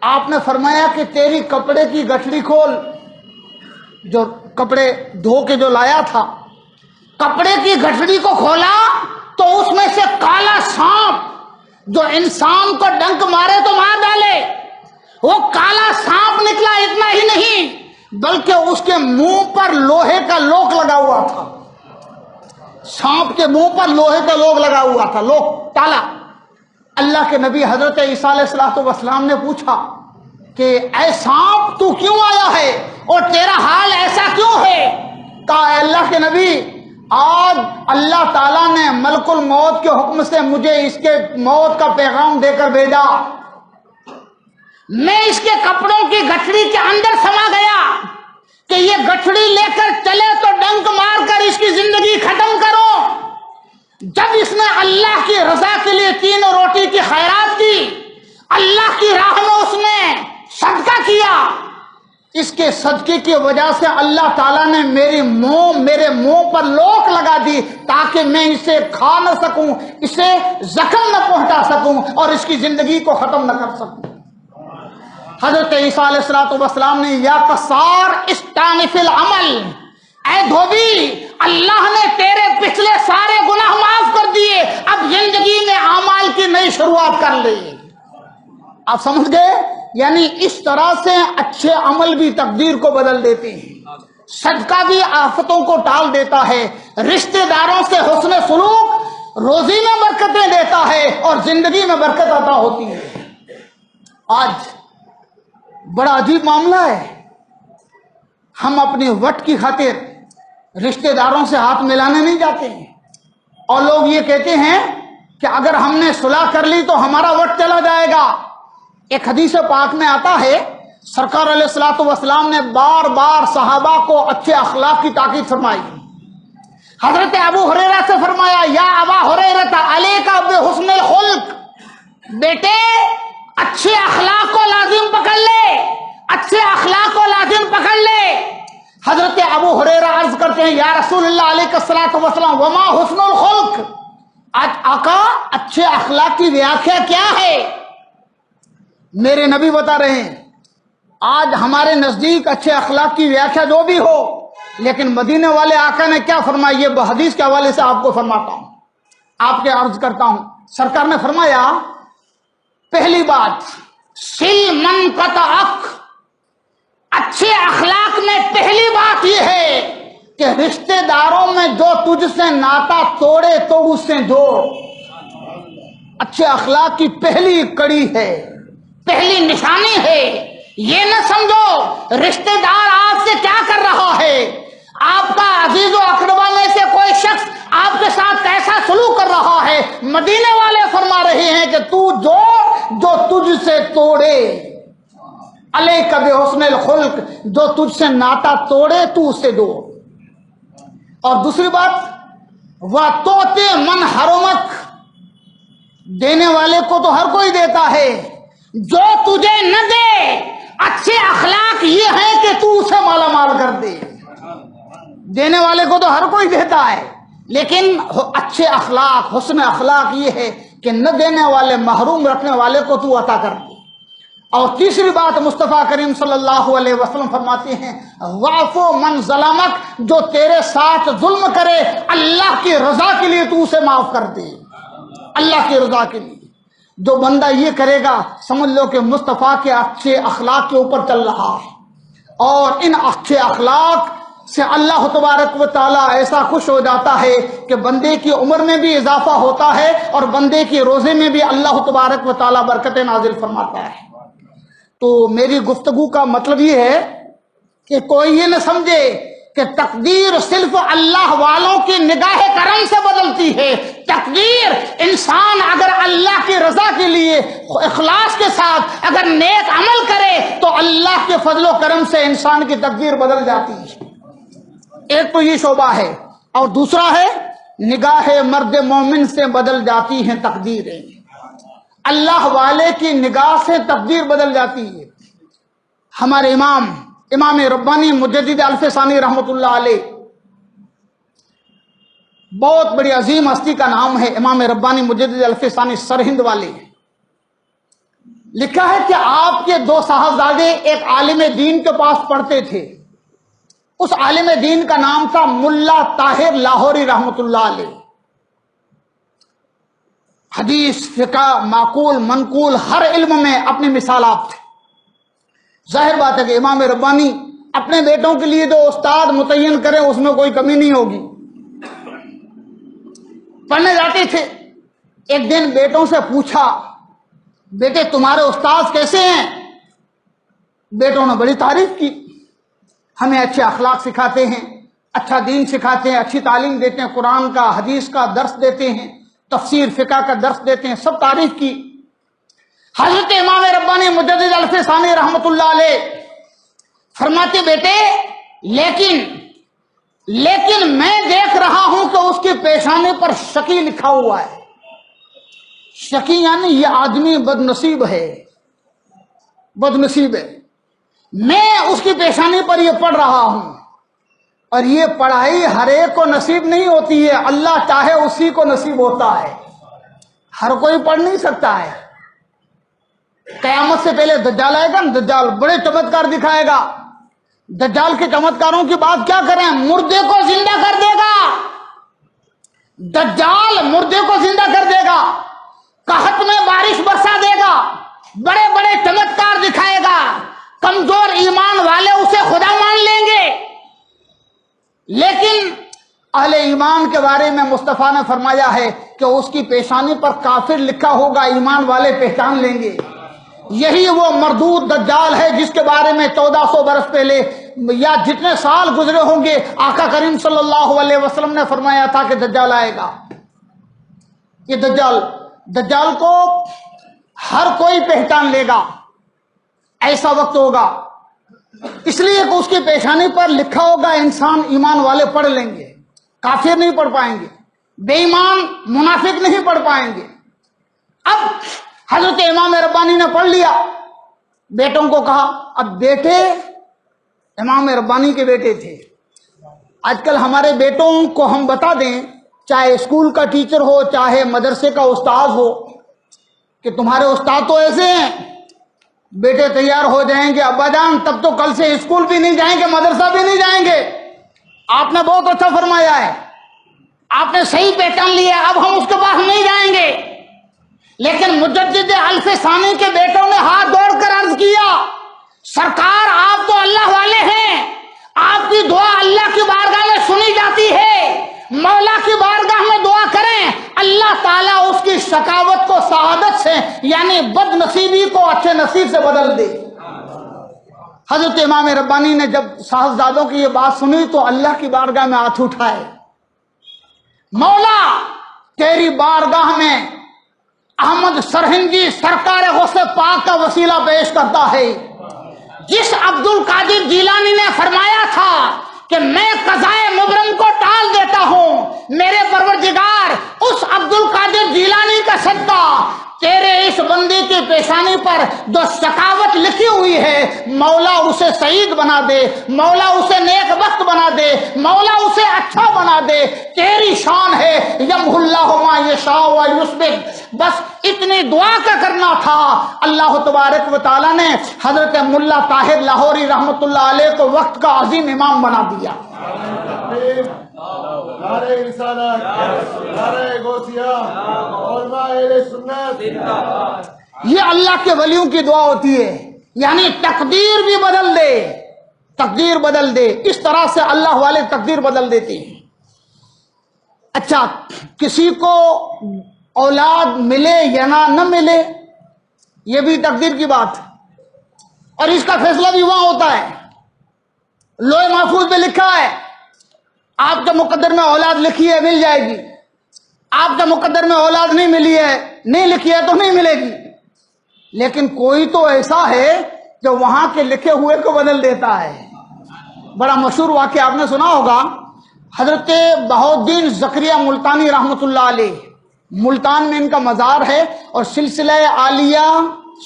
آپ نے فرمایا کہ تیری کپڑے کی گٹھڑی کھول، جو کپڑے دھو کے جو لایا تھا، کپڑے کی گٹھڑی کو کھولا تو اس میں سے کالا سانپ جو انسان کو ڈنک مارے تو مار ڈالے، وہ کالا سانپ نکلا۔ اتنا ہی نہیں بلکہ اس کے منہ پر لوہے کا لوک لگا ہوا تھا، سانپ کے منہ پر لوہے کا لوک لگا ہوا تھا، لوک تالا۔ اللہ کے نبی حضرت عیسیٰ علیہ السلام نے پوچھا کہ اے سانپ تو کیوں آیا ہے اور تیرا حال ایسا کیوں ہے؟ کہا اے اللہ کے نبی آج اللہ تعالیٰ نے ملک الموت کے حکم سے مجھے اس کے موت کا پیغام دے کر بھیجا، میں اس کے کپڑوں کی گٹھڑی کے اندر سما گیا کہ یہ گٹھڑی لے کر چلے تو ڈنک مار کر اس کی زندگی ختم کرو۔ جب اس نے اللہ کی رضا کے لیے 3 روٹی کی خیرات کی، اللہ کی راہ میں اس نے صدقہ کیا، اس کے صدقے کی وجہ سے اللہ تعالیٰ نے میرے منہ پر لوک لگا دی تاکہ میں اسے کھا نہ سکوں، اسے زخم نہ پہنچا سکوں اور اس کی زندگی کو ختم نہ کر سکوں۔ حضرت عیسیٰ علیہ السلام نے یا قصار استانف العمل، اے دھوبی اللہ نے تیرے پچھلے سارے گناہ معاف کر دیے، اب زندگی میں اعمال کی نئی شروعات کر لی۔ آپ سمجھ گئے؟ یعنی اس طرح سے اچھے عمل بھی تقدیر کو بدل دیتے ہیں، صدقہ بھی آفتوں کو ٹال دیتا ہے، رشتہ داروں سے حسن سلوک روزی میں برکتیں دیتا ہے اور زندگی میں برکت عطا ہوتی ہے۔ آج بڑا عجیب معاملہ ہے، ہم اپنے وٹ کی خاطر رشتہ داروں سے ہاتھ ملانے نہیں جاتے ہیں، اور لوگ یہ کہتے ہیں کہ اگر ہم نے صلح کر لی تو ہمارا وٹ چلا جائے گا۔ ایک حدیث پاک میں آتا ہے سرکار علیہ السلام نے بار بار صحابہ کو اچھے اخلاق کی تاکید فرمائی۔ حضرت ابو ہریرہ سے فرمایا یا ابا ہریرہ علیک بحسن الخلق، بیٹے اچھے اخلاق کو لازم پکڑ لے، اچھے اخلاق کو لازم پکڑ لے۔ حضرت ابو ہریرہ عرض کرتے ہیں یا رسول اللہ علیہ السلام وما حسن الخلق، آج آقا اچھے اخلاق کی ویاخیا کیا ہے؟ میرے نبی بتا رہے ہیں آج ہمارے نزدیک اچھے اخلاق کی ویاخیا جو بھی ہو، لیکن مدینے والے آقا نے کیا فرمایا، یہ حدیث کے حوالے سے آپ کو فرماتا ہوں، آپ کے عرض کرتا ہوں۔ سرکار نے فرمایا پہلی بات سل من قطعک، اچھے اخلاق میں پہلی بات یہ ہے کہ رشتہ داروں میں جو تجھ سے ناتا توڑے تو اس سے جوڑ۔ اچھے اخلاق کی پہلی کڑی ہے، پہلی نشانی ہے۔ یہ نہ سمجھو رشتہ دار آپ سے کیا کر رہا ہے، آپ کا عزیز و اقربا میں سے کوئی شخص آپ کے ساتھ کیسا سلوک کر رہا ہے۔ مدینے والے فرما رہے ہیں کہ تو جوڑ جو تجھ سے توڑے، علیک بحسن الخلق، جو تجھ سے ناتا توڑے تو اس سے جوڑ۔ اور دوسری بات وَتُعْطِ مَنْ حَرَمَكَ، دینے والے کو تو ہر کوئی دیتا ہے، جو تجھے نہ دے اچھے اخلاق یہ ہے کہ تو اسے مالا مال کر دے۔ دینے والے کو تو ہر کوئی دیتا ہے، لیکن اچھے اخلاق حسن اخلاق یہ ہے کہ نہ دینے والے محروم رکھنے والے کو تو عطا کر دے۔ اور تیسری بات مصطفیٰ کریم صلی اللہ علیہ وسلم فرماتے ہیں وَاعْفُ مَنْ ظَلَمَكَ، جو تیرے ساتھ ظلم کرے اللہ کی رضا کے لیے تو اسے معاف کر دے، اللہ کی رضا کے لیے۔ جو بندہ یہ کرے گا سمجھ لو کہ مصطفیٰ کے اچھے اخلاق کے اوپر چل رہا ہے، اور ان اچھے اخلاق سے اللہ تبارک و تعالیٰ ایسا خوش ہو جاتا ہے کہ بندے کی عمر میں بھی اضافہ ہوتا ہے اور بندے کی روزے میں بھی اللہ تبارک و تعالیٰ برکتیں نازل فرماتا ہے۔ تو میری گفتگو کا مطلب یہ ہے کہ کوئی یہ نہ سمجھے کہ تقدیر صرف اللہ والوں کی نگاہ کرم سے بدلتی ہے. تقدیر انسان اگر اللہ کی رضا کے لیے اخلاص کے ساتھ اگر نیک عمل کرے تو اللہ کے فضل و کرم سے انسان کی تقدیر بدل جاتی ہے. ایک تو یہ شعبہ ہے، اور دوسرا ہے نگاہ مرد مومن سے بدل جاتی ہیں تقدیریں. اللہ والے کی نگاہ سے تقدیر بدل جاتی ہے. ہمارے امام ربانی مجدد الف ثانی رحمۃ اللہ علیہ، بہت بڑی عظیم ہستی کا نام ہے امام ربانی مجدد الف ثانی، سرہند والے. لکھا ہے کہ آپ کے دو صاحبزادے ایک عالم دین کے پاس پڑھتے تھے. اس عالم دین کا نام تھا ملا طاہر لاہوری رحمۃ اللہ علیہ. حدیث، فقہ، معقول، منقول ہر علم میں اپنی مثالات تھے. ظاہر بات ہے کہ امام ربانی اپنے بیٹوں کے لیے جو استاد متعین کرے اس میں کوئی کمی نہیں ہوگی. پڑھنے جاتے تھے. ایک دن بیٹوں سے پوچھا، بیٹے تمہارے استاد کیسے ہیں؟ بیٹوں نے بڑی تعریف کی، ہمیں اچھے اخلاق سکھاتے ہیں، اچھا دین سکھاتے ہیں، اچھی تعلیم دیتے ہیں، قرآن کا حدیث کا درس دیتے ہیں، تفسیر فقہ کا درس دیتے ہیں، سب تعریف کی. حضرت امام ربانی مجدد الف ثانی رحمۃ اللہ علیہ فرماتے بیٹے لیکن میں دیکھ رہا ہوں کہ اس کی پیشانی پر شقی لکھا ہوا ہے. شقی یعنی یہ آدمی بد نصیب ہے، بد نصیب ہے. میں اس کی پیشانی پر یہ پڑھ رہا ہوں، اور یہ پڑھائی ہر ایک کو نصیب نہیں ہوتی ہے، اللہ چاہے اسی کو نصیب ہوتا ہے، ہر کوئی پڑھ نہیں سکتا ہے. قیامت سے پہلے دجال آئے گا، دجال بڑے چمتکار دکھائے گا. دجال کے چمتکاروں کی بات کیا کریں، مردے کو زندہ کر دے گا. دجال مردے کو زندہ کر دے گا، قحط میں بارش برسا دے گا، بڑے بڑے چمتکار دکھائے گا. کمزور ایمان والے اسے خدا مان لیں گے. لیکن اہل ایمان کے بارے میں مصطفیٰ نے فرمایا ہے کہ اس کی پیشانی پر کافر لکھا ہوگا، ایمان والے پہچان لیں گے. یہی وہ مردود دجال ہے جس کے بارے میں 1400 برس پہلے یا جتنے سال گزرے ہوں گے آقا کریم صلی اللہ علیہ وسلم نے فرمایا تھا کہ دجال آئے گا. یہ دجال کو ہر کوئی پہچان لے گا. ایسا وقت ہوگا، اس لیے کہ اس کی پیشانی پر لکھا ہوگا. انسان ایمان والے پڑھ لیں گے، کافر نہیں پڑھ پائیں گے، بے ایمان منافق نہیں پڑھ پائیں گے. اب حضرت امام ربانی نے پڑھ لیا، بیٹوں کو کہا. اب بیٹے امام ربانی کے بیٹے تھے. آج کل ہمارے بیٹوں کو ہم بتا دیں، چاہے اسکول کا ٹیچر ہو چاہے مدرسے کا استاد ہو، کہ تمہارے استاد تو ایسے ہیں، بیٹے تیار ہو جائیں گے، ابا جان تب تو کل سے اسکول بھی نہیں جائیں گے، مدرسہ بھی نہیں جائیں گے. آپ نے بہت اچھا فرمایا ہے، آپ نے صحیح پہچان لیا، اب ہم اس کے پاس نہیں جائیں گے. لیکن مجدد الف ثانی کے بیٹوں نے ہاتھ دوڑ کر عرض کیا، سرکار آپ تو اللہ والے ہیں، آپ کی دعا اللہ کی بارگاہ میں سنی جاتی ہے، مولا کی بارگاہ میں دعا کریں، اللہ تعالیٰ اس کی شقاوت کو سعادت سے یعنی بد نصیبی کو اچھے نصیب سے بدل دے. حضرت امام ربانی نے جب صاحبزادوں کی یہ بات سنی تو اللہ کی بارگاہ میں ہاتھ اٹھائے، مولا تیری بارگاہ میں احمد سرہنگی سرکار غوث پاک کا وسیلہ پیش کرتا ہے، جس عبد القادر جیلانی نے فرمایا تھا کہ میں قضائے مبرم کو ٹال دیتا ہوں، میرے پروردگار اس عبد القادر جیلانی کا صدقہ تیرے اس بندے کی پیشانی پر جو شقاوت لکھی ہوئی ہے، مولا اسے سعید بنا دے، مولا اسے نیک بخت بنا دے، مولا اسے اچھا بنا دے. تیری شان ہے یمحو اللہ ما یشاء و یثبت. بس اتنی دعا کا کرنا تھا. اللہ تبارک و تعالیٰ نے حضرت ملا طاہر لاہوری رحمۃ اللہ علیہ کو وقت کا عظیم امام بنا دیا. یہ اللہ کے ولیوں کی دعا ہوتی ہے، یعنی تقدیر بھی بدل دے، تقدیر بدل دے. اس طرح سے اللہ والے تقدیر بدل دیتے ہیں. اچھا، کسی کو اولاد ملے یا نہ ملے یہ بھی تقدیر کی بات ہے، اور اس کا فیصلہ بھی وہاں ہوتا ہے. لوح محفوظ میں لکھا ہے آپ کے مقدر میں اولاد لکھی ہے مل جائے گی، آپ کے مقدر میں اولاد نہیں ملی ہے، نہیں لکھی ہے تو نہیں ملے گی، لیکن کوئی تو ایسا ہے جو وہاں کے لکھے ہوئے کو بدل دیتا ہے۔ بڑا مشہور واقعہ آپ نے سنا ہوگا، حضرت بہاؤالدین زکریا ملتانی رحمۃ اللہ علیہ، ملتان میں ان کا مزار ہے، اور سلسلہ عالیہ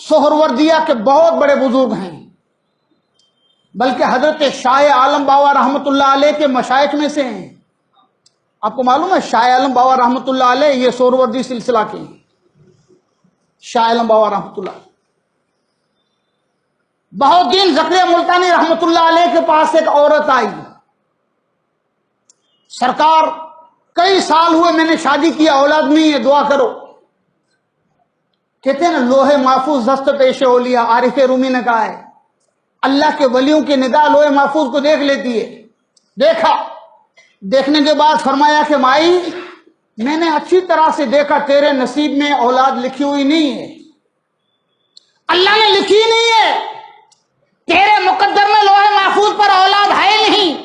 سہروردیہ کے بہت بڑے بزرگ ہیں، بلکہ حضرت شاہ عالم بابا رحمۃ اللہ علیہ کے مشائخ میں سے ہیں۔ آپ کو معلوم ہے شاہ عالم بابا رحمۃ اللہ علیہ یہ سہروردی سلسلہ کے ہیں، شاہ عالم بابا رحمۃ اللہ۔ بہاؤالدین زکریا ملتانی رحمۃ اللہ علیہ کے پاس ایک عورت آئی، سرکار کئی سال ہوئے میں نے شادی کیا، اولاد نہیں ہے، دعا کرو۔ کہتے ہیں نا لوہے محفوظ دست پیش اولیاء، عارف رومی نے کہا ہے اللہ کے ولیوں کی نگاہ لوہے محفوظ کو دیکھ لیتی ہے۔ دیکھا، دیکھنے کے بعد فرمایا کہ مائی میں نے اچھی طرح سے دیکھا تیرے نصیب میں اولاد لکھی ہوئی نہیں ہے، اللہ نے لکھی نہیں ہے، تیرے مقدر میں لوہے محفوظ پر اولاد ہے نہیں۔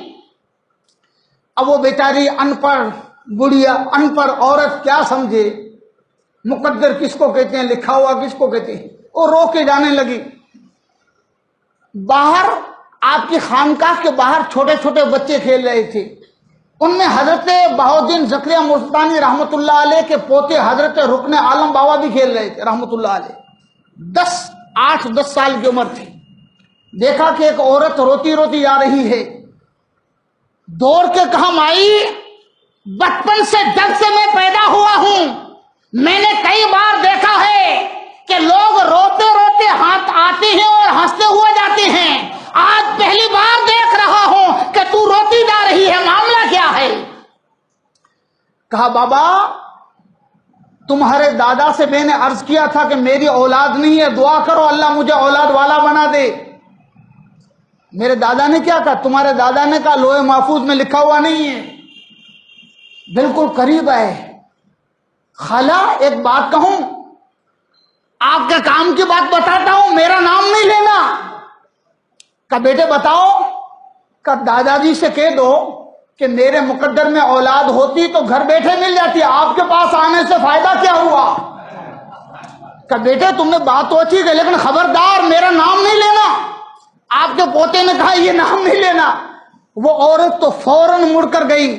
اب وہ بیچاری ان پڑھ بڑھیا، ان پڑھ عورت کیا سمجھے مقدر کس کو کہتے ہیں، لکھا ہوا کس کو کہتے ہیں، وہ رو کے جانے لگی۔ باہر آپ کی خانقاہ کے باہر چھوٹے چھوٹے بچے کھیل رہے تھے، ان میں حضرت بہاؤالدین زکریا ملتانی رحمۃ اللہ علیہ کے پوتے حضرت رکن عالم بابا بھی کھیل رہے تھے رحمۃ اللہ علیہ، 8-10 سال کی عمر تھی۔ دیکھا کہ ایک عورت روتی روتی آ رہی ہے، دوڑ کے کہا مائی بچپن سے جب سے میں پیدا ہوا ہوں میں نے کئی بار دیکھا ہے کہ لوگ روتے روتے ہاتھ آتے ہیں اور ہنستے ہوئے جاتے ہیں، آج پہلی بار دیکھ رہا ہوں کہ تو روتی جا رہی ہے، معاملہ کیا ہے؟ کہا بابا تمہارے دادا سے میں نے عرض کیا تھا کہ میری اولاد نہیں ہے، دعا کرو اللہ مجھے اولاد والا بنا دے۔ میرے دادا نے کیا کہا؟ تمہارے دادا نے کہا لوہے محفوظ میں لکھا ہوا نہیں ہے۔ بالکل قریب ہے۔ خالہ ایک بات کہوں، آپ کے کام کی بات بتاتا ہوں، میرا نام نہیں لینا۔ کہ بیٹے بتاؤ، کہ دادا جی سے کہہ دو کہ میرے مقدر میں اولاد ہوتی تو گھر بیٹھے مل جاتی، آپ کے پاس آنے سے فائدہ کیا ہوا؟ کہ بیٹے تم نے بات تو اچھی کہ لیکن خبردار میرا نام نہیں لینا۔ آپ کے پوتے نے کہا یہ نام نہیں لینا۔ وہ عورت تو فوراً مڑ کر گئی۔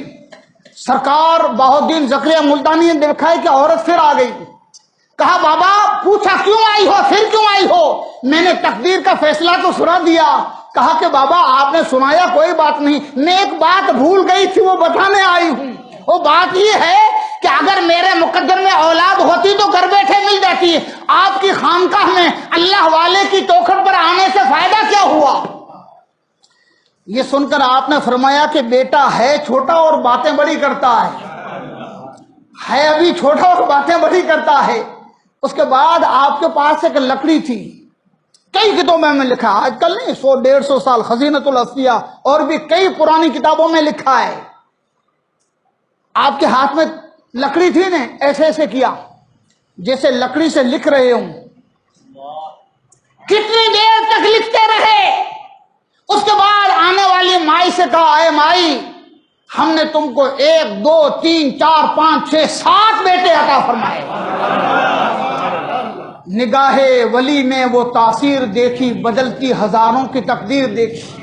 سرکار بہاؤالدین زکریا ملتانی نے دیکھا ہے کہ عورت پھر آ گئی۔ کہا بابا پوچھا کیوں آئی ہو، پھر کیوں آئی ہو؟ میں نے تقدیر کا فیصلہ تو سنا دیا۔ کہا کہ بابا آپ نے سنایا کوئی بات نہیں، میں ایک بات بھول گئی تھی وہ بتانے آئی ہوں۔ وہ بات یہ ہے کہ اگر میرے مقدر میں اولاد ہوتی تو گھر بیٹھے مل جاتی، آپ کی خانقاہ میں اللہ والے کی توکھٹ پر آنے سے فائدہ کیا ہوا؟ یہ سن کر آپ نے فرمایا کہ بیٹا ہے چھوٹا اور باتیں بڑی کرتا ہے ابھی چھوٹا اور باتیں بڑی کرتا ہے۔ اس کے بعد آپ کے پاس ایک لکڑی تھی، کئی کتابوں میں لکھا، آج کل نہیں 100-150 سال خزینۃ الاسفیاء اور بھی کئی پرانی کتابوں میں لکھا ہے۔ آپ کے ہاتھ میں لکڑی تھی نے، ایسے ایسے کیا جیسے لکڑی سے لکھ رہے ہوں۔ کتنی دیر تک لکھتے رہے؟ اس کے بعد آنے والی مائی سے کہا اے مائی ہم نے تم کو 1 2 3 4 5 6 7 بیٹے عطا فرمائے۔ نگاہ ولی میں وہ تاثیر دیکھی، بدلتی ہزاروں کی تقدیر دیکھی،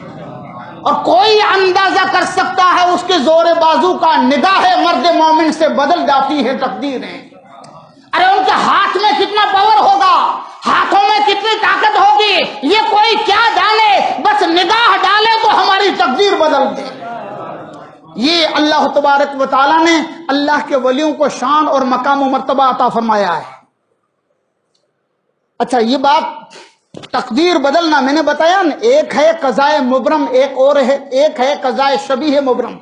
اور کوئی اندازہ کر سکتا ہے اس کے زور بازو کا، نگاہ مرد مومن سے بدل جاتی ہے تقدیریں۔ ارے ان کے ہاتھ میں کتنا پاور ہوگا، ہاتھوں میں کتنی طاقت ہوگی، یہ کوئی کیا جانے، بس نگاہ ڈالے تو ہماری تقدیر بدل دے۔ یہ اللہ تبارک و تعالیٰ نے اللہ کے ولیوں کو شان اور مقام و مرتبہ عطا فرمایا ہے۔ اچھا یہ بات تقدیر بدلنا میں نے بتایا نا، ایک ہے قضائے مبرم، ایک ہے قضائے شبیہ مبرم۔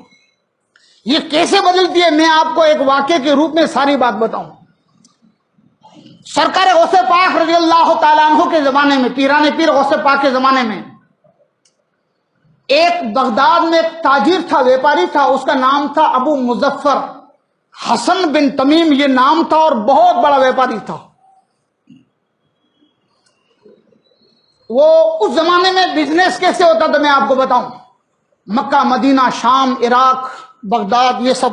یہ کیسے بدلتی ہے میں آپ کو ایک واقعے کے روپ میں ساری بات بتاؤں۔ سرکار غوث پاک رضی اللہ تعالیٰ عنہ کے زمانے میں، پیران پیر غوث پاک کے زمانے میں، ایک بغداد میں ایک تاجر تھا، ویپاری تھا، اس کا نام تھا ابو مظفر، حسن بن تمیم یہ نام تھا، اور بہت بڑا ویپاری تھا۔ وہ اس زمانے میں بزنس کیسے ہوتا تھا میں آپ کو بتاؤں۔ مکہ، مدینہ، شام، عراق، بغداد، یہ سب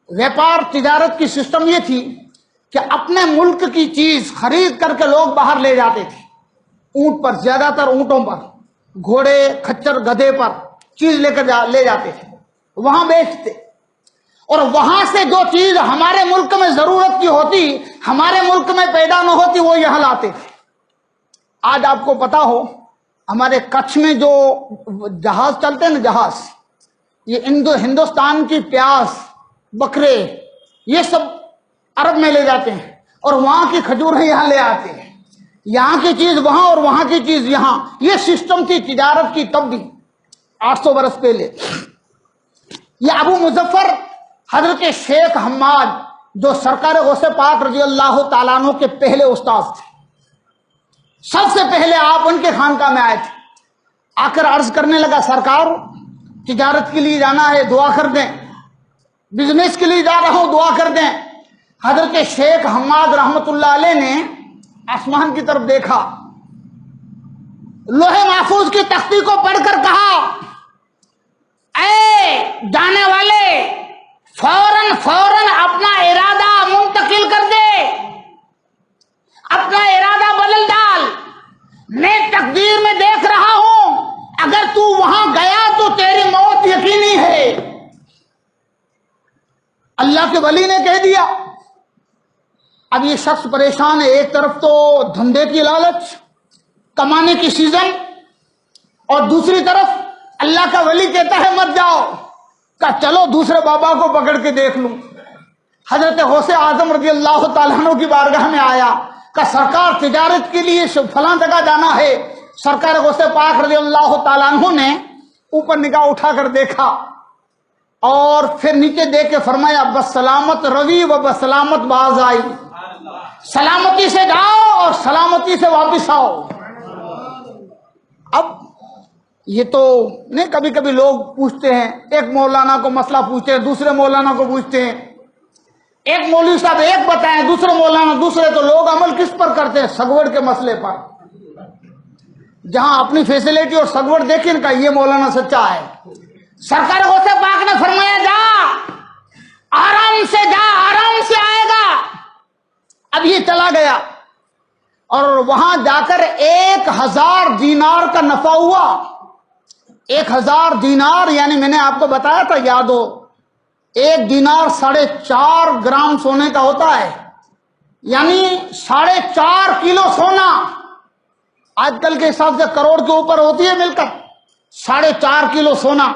ویپار تجارت کی سسٹم یہ تھی کہ اپنے ملک کی چیز خرید کر کے لوگ باہر لے جاتے تھے، اونٹ پر، زیادہ تر اونٹوں پر، گھوڑے کھچر گدھے پر چیز لے کر لے جاتے تھے، وہاں بیچتے، اور وہاں سے جو چیز ہمارے ملک میں ضرورت کی ہوتی، ہمارے ملک میں پیدا نہ ہوتی، وہ یہاں لاتے تھے۔ آج آپ کو پتا ہو ہمارے کچھ میں جو جہاز چلتے ہیں نا، جہاز، یہ ہندوستان کی پیاز، بکرے، یہ سب عرب میں لے جاتے ہیں، اور وہاں کی کھجوریں یہاں لے آتے ہیں، یہاں کی چیز وہاں اور وہاں کی چیز یہاں۔ یہ سسٹم تھی تجارت کی تب بھی 800 برس پہلے۔ یہ ابو مظفر حضرت شیخ حماد، جو سرکار غوث پاک رضی اللہ تعالیٰ عنہ کے پہلے استاد تھے، سب سے پہلے آپ ان کے خانقاہ میں آئے تھے، آ کر عرض کرنے لگا، سرکار تجارت کے لیے جانا ہے، دعا کر دیں، بزنس کے لیے جا رہا ہوں، دعا کر دیں۔ حضرت شیخ حماد رحمت اللہ علیہ نے آسمان کی طرف دیکھا، لوح محفوظ کی تختی کو پڑھ کر کہا، اے جانے والے، فوراً اپنا ارادہ منتقل کر دے، اپنا ارادہ بدل ڈال، میں تقدیر میں دیکھ رہا ہوں، اگر تو وہاں گیا تو تیری موت یقینی ہے۔ اللہ کے ولی نے کہہ دیا۔ اب یہ شخص پریشان ہے، ایک طرف تو دھندے کی لالچ، کمانے کی سیزن، اور دوسری طرف اللہ کا ولی کہتا ہے مت جاؤ، کہ چلو دوسرے بابا کو پکڑ کے دیکھ لوں۔ حضرت غوث اعظم رضی اللہ تعالیٰ عنہ کی بارگاہ میں آیا کہ سرکار تجارت کے لیے فلاں جگہ جانا ہے۔ سرکار غوث پاک رضی اللہ تعالیٰ عنہ نے اوپر نگاہ اٹھا کر دیکھا، اور پھر نیچے دیکھ کے فرمایا، بس سلامت روی و بس سلامت باز آئی، سلامتی سے جاؤ اور سلامتی سے واپس آؤ۔ اب یہ تو نہیں، کبھی کبھی لوگ پوچھتے ہیں، ایک مولانا کو مسئلہ پوچھتے ہیں، دوسرے مولانا کو پوچھتے ہیں، ایک مولوی صاحب ایک بتائیں، دوسرے مولانا دوسرے، تو لوگ عمل کس پر کرتے ہیں؟ سگوڑ کے مسئلے پر۔ جہاں اپنی فیسلٹی اور سگوڑ دیکھیں کہ یہ مولانا سچا ہے۔ سرکار غوث پاک نے فرمایا، جا آرام سے، جا آرام سے آئے گا۔ اب یہ چلا گیا، اور وہاں جا کر 1000 دینار کا نفع ہوا۔ 1000 دینار، یعنی میں نے آپ کو بتایا تھا، یاد ہو، 1 دینار 4.5 گرام سونے کا ہوتا ہے، یعنی 4.5 کلو سونا۔ آج کل کے حساب سے کروڑ کے اوپر ہوتی ہے مل کر۔ 4.5 کلو سونا،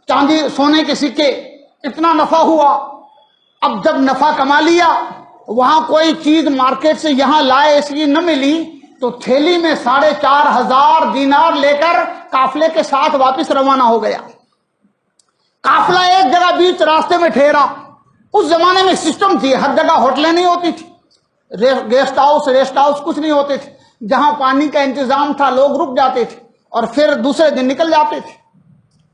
چاندی، سونے کے سکے، اتنا نفع ہوا۔ اب جب نفع کما لیا، وہاں کوئی چیز مارکیٹ سے یہاں لائے اس کی نہ ملی، تو تھیلی میں 4500 دینار لے کر قافلے کے ساتھ واپس روانہ ہو گیا۔ قافلہ ایک جگہ بیچ راستے میں ٹھہرا۔ اس زمانے میں سسٹم تھی، ہر جگہ ہوٹلیں نہیں ہوتی تھی، گیسٹ ہاؤس ریسٹ ہاؤس کچھ نہیں ہوتے تھے، جہاں پانی کا انتظام تھا لوگ رک جاتے تھے اور پھر دوسرے دن نکل جاتے تھے۔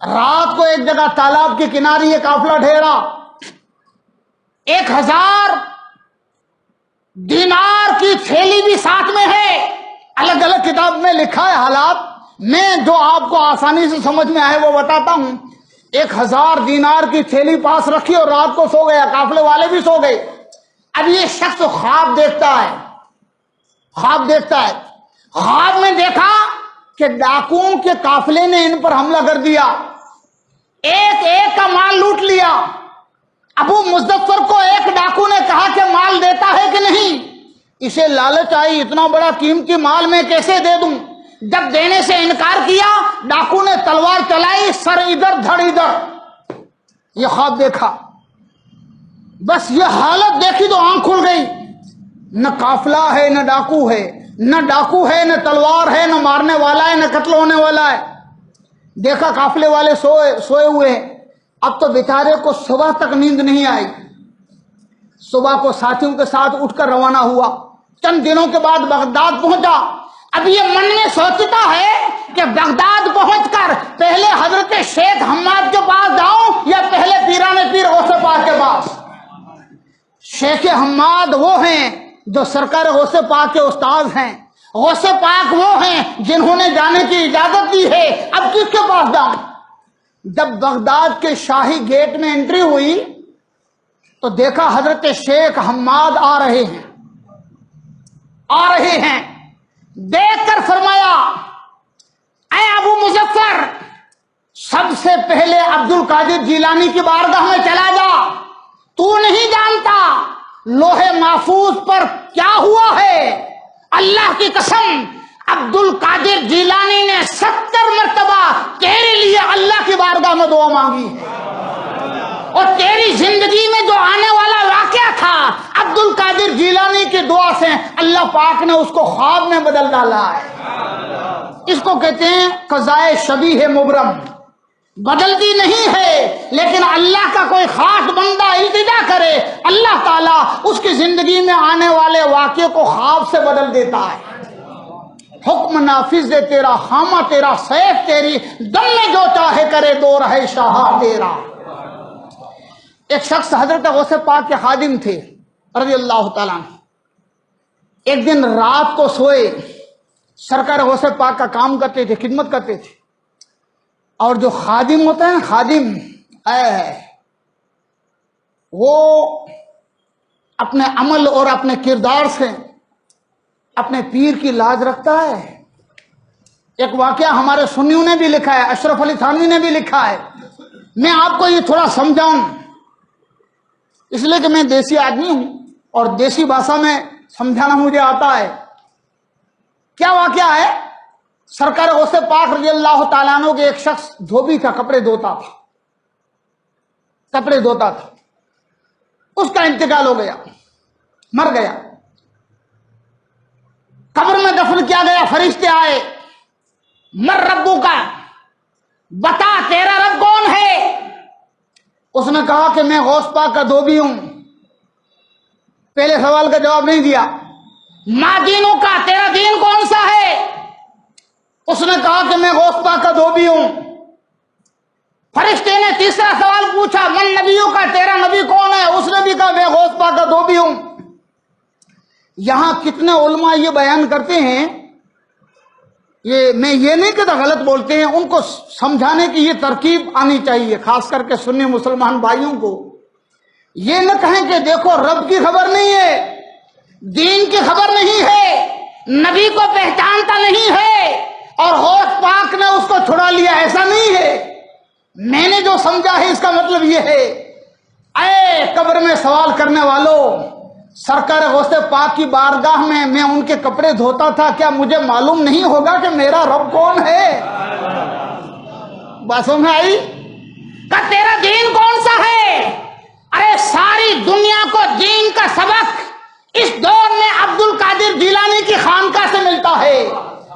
رات کو ایک جگہ تالاب کے کنارے یہ قافلہ ٹھہرا۔ 1000 دینار کی تھیلی بھی ساتھ میں ہے۔ الگ الگ کتاب میں لکھا ہے حالات، میں جو آپ کو آسانی سے سمجھ میں آئے وہ بتاتا ہوں۔ 1000 دینار کی تھیلی پاس رکھی اور رات کو سو گیا، قافلے والے بھی سو گئے۔ اب یہ شخص خواب دیکھتا ہے، خواب دیکھتا ہے، خواب میں دیکھا کہ ڈاکوؤں کے قافلے نے ان پر حملہ کر دیا، ایک ایک کا مال لوٹ لیا۔ ابو مظفر کو ایک ڈاکو نے کہا کہ مال دیتا ہے کہ نہیں؟ اسے لالچ آئی، اتنا بڑا قیمتی مال میں کیسے دے دوں؟ جب دینے سے انکار کیا، ڈاکو نے تلوار چلائی، سر ادھر دھڑ ادھر۔ یہ خواب دیکھا، بس یہ حالت دیکھی تو آنکھ کھل گئی۔ نہ قافلہ ہے، نہ ڈاکو ہے، نہ ڈاکو ہے، نہ تلوار ہے، نہ مارنے والا ہے، نہ قتل ہونے والا ہے۔ دیکھا قافلے والے سوئے ہوئے ہیں۔ اب تو بیچارے کو صبح تک نیند نہیں آئی۔ صبح کو ساتھیوں کے ساتھ اٹھ کر روانہ ہوا، چند دنوں کے بعد بغداد پہنچا۔ اب یہ من میں سوچتا ہے کہ بغداد پہنچ کر پہلے حضرت شیخ حماد کے پاس جاؤں یا پہلے پیران پیر غوث پاک کے پاس۔ شیخ حماد وہ ہیں جو سرکار غوث پاک کے استاد ہیں، غوث پاک وہ ہیں جنہوں نے جانے کی اجازت دی ہے۔ اب کس کے پاس جاؤں؟ جب بغداد کے شاہی گیٹ میں انٹری ہوئی تو دیکھا حضرت شیخ حماد آ رہے ہیں، دیکھ کر فرمایا اے ابو مظفر، سب سے پہلے عبد القادر جیلانی کی بارگاہ میں چلا جا، تو نہیں جانتا لوہے محفوظ پر کیا ہوا ہے۔ اللہ کی قسم عبد القادر جیلانی نے 70 مرتبہ تیرے لیے اللہ کی بارگاہ میں دعا مانگی ہے، اور تیری زندگی میں جو آنے والا واقعہ تھا عبد القادر جیلانی کی دعا سے اللہ پاک نے اس کو خواب میں بدل ڈالا ہے۔ اس کو کہتے ہیں قضائے شبیہ مبرم، بدلتی نہیں ہے، لیکن اللہ کا کوئی خاص بندہ التجا کرے، اللہ تعالیٰ اس کی زندگی میں آنے والے واقعے کو خواب سے بدل دیتا ہے۔ حکم نافذ ہے تیرا، خامہ تیرا، سیف تیری، دم میں جو چاہے کرے، دو رہے شاہ تیرا۔ ایک شخص حضرت غوث پاک کے خادم تھے رضی اللہ تعالیٰ عنہ، ایک دن رات کو سوئے، سرکار غوث پاک کا کام کرتے تھے، خدمت کرتے تھے، اور جو خادم ہوتا ہے نا، خادم وہ اپنے عمل اور اپنے کردار سے اپنے پیر کی لاج رکھتا ہے۔ ایک واقعہ ہمارے سنیوں نے بھی لکھا ہے، اشرف علی تھانوی نے بھی لکھا ہے، میں آپ کو یہ تھوڑا سمجھاؤں اس لیے کہ میں دیسی آدمی ہوں اور دیسی بھاشا میں سمجھانا مجھے آتا ہے۔ کیا واقعہ ہے؟ سرکار غوث پاک رضی اللہ تعالیٰ عنہ کے ایک شخص دھوبی تھا، کپڑے دھوتا تھا، اس کا انتقال ہو گیا، مر گیا، قبر میں دفن کیا گیا، فرشتے آئے، مر ربو کا، بتا تیرا رب کون ہے؟ اس نے کہا کہ میں غوث پاک کا دھوبی ہوں۔ پہلے سوال کا جواب نہیں دیا۔ ما دینوں کا، تیرا دین کون سا ہے؟ اس نے کہا کہ میں غوث پاک کا دھوبی ہوں۔ فرشتے نے تیسرا سوال پوچھا، من نبیوں کا، تیرا نبی کون ہے؟ اس نے بھی کہا میں غوث پاک کا دھوبی ہوں۔ یہاں کتنے علماء یہ بیان کرتے ہیں، میں یہ نہیں کہتا غلط بولتے ہیں، ان کو سمجھانے کی یہ ترکیب آنی چاہیے، خاص کر کے سنی مسلمان بھائیوں کو۔ یہ نہ کہیں کہ دیکھو رب کی خبر نہیں ہے، دین کی خبر نہیں ہے، نبی کو پہچانتا نہیں ہے اور غوث پاک نے اس کو چھڑا لیا، ایسا نہیں ہے۔ میں نے جو سمجھا ہے اس کا مطلب یہ ہے، اے قبر میں سوال کرنے والوں، سرکار غوث پاک کی بارگاہ میں ان کے کپڑے دھوتا تھا، کیا مجھے معلوم نہیں ہوگا کہ میرا رب کون ہے؟ باتوں میں آئی کہ تیرا دین کون سا ہے؟ ارے ساری دنیا کو دین کا سبق اس دور میں عبد القادر جیلانی کی خانقاہ سے ملتا ہے،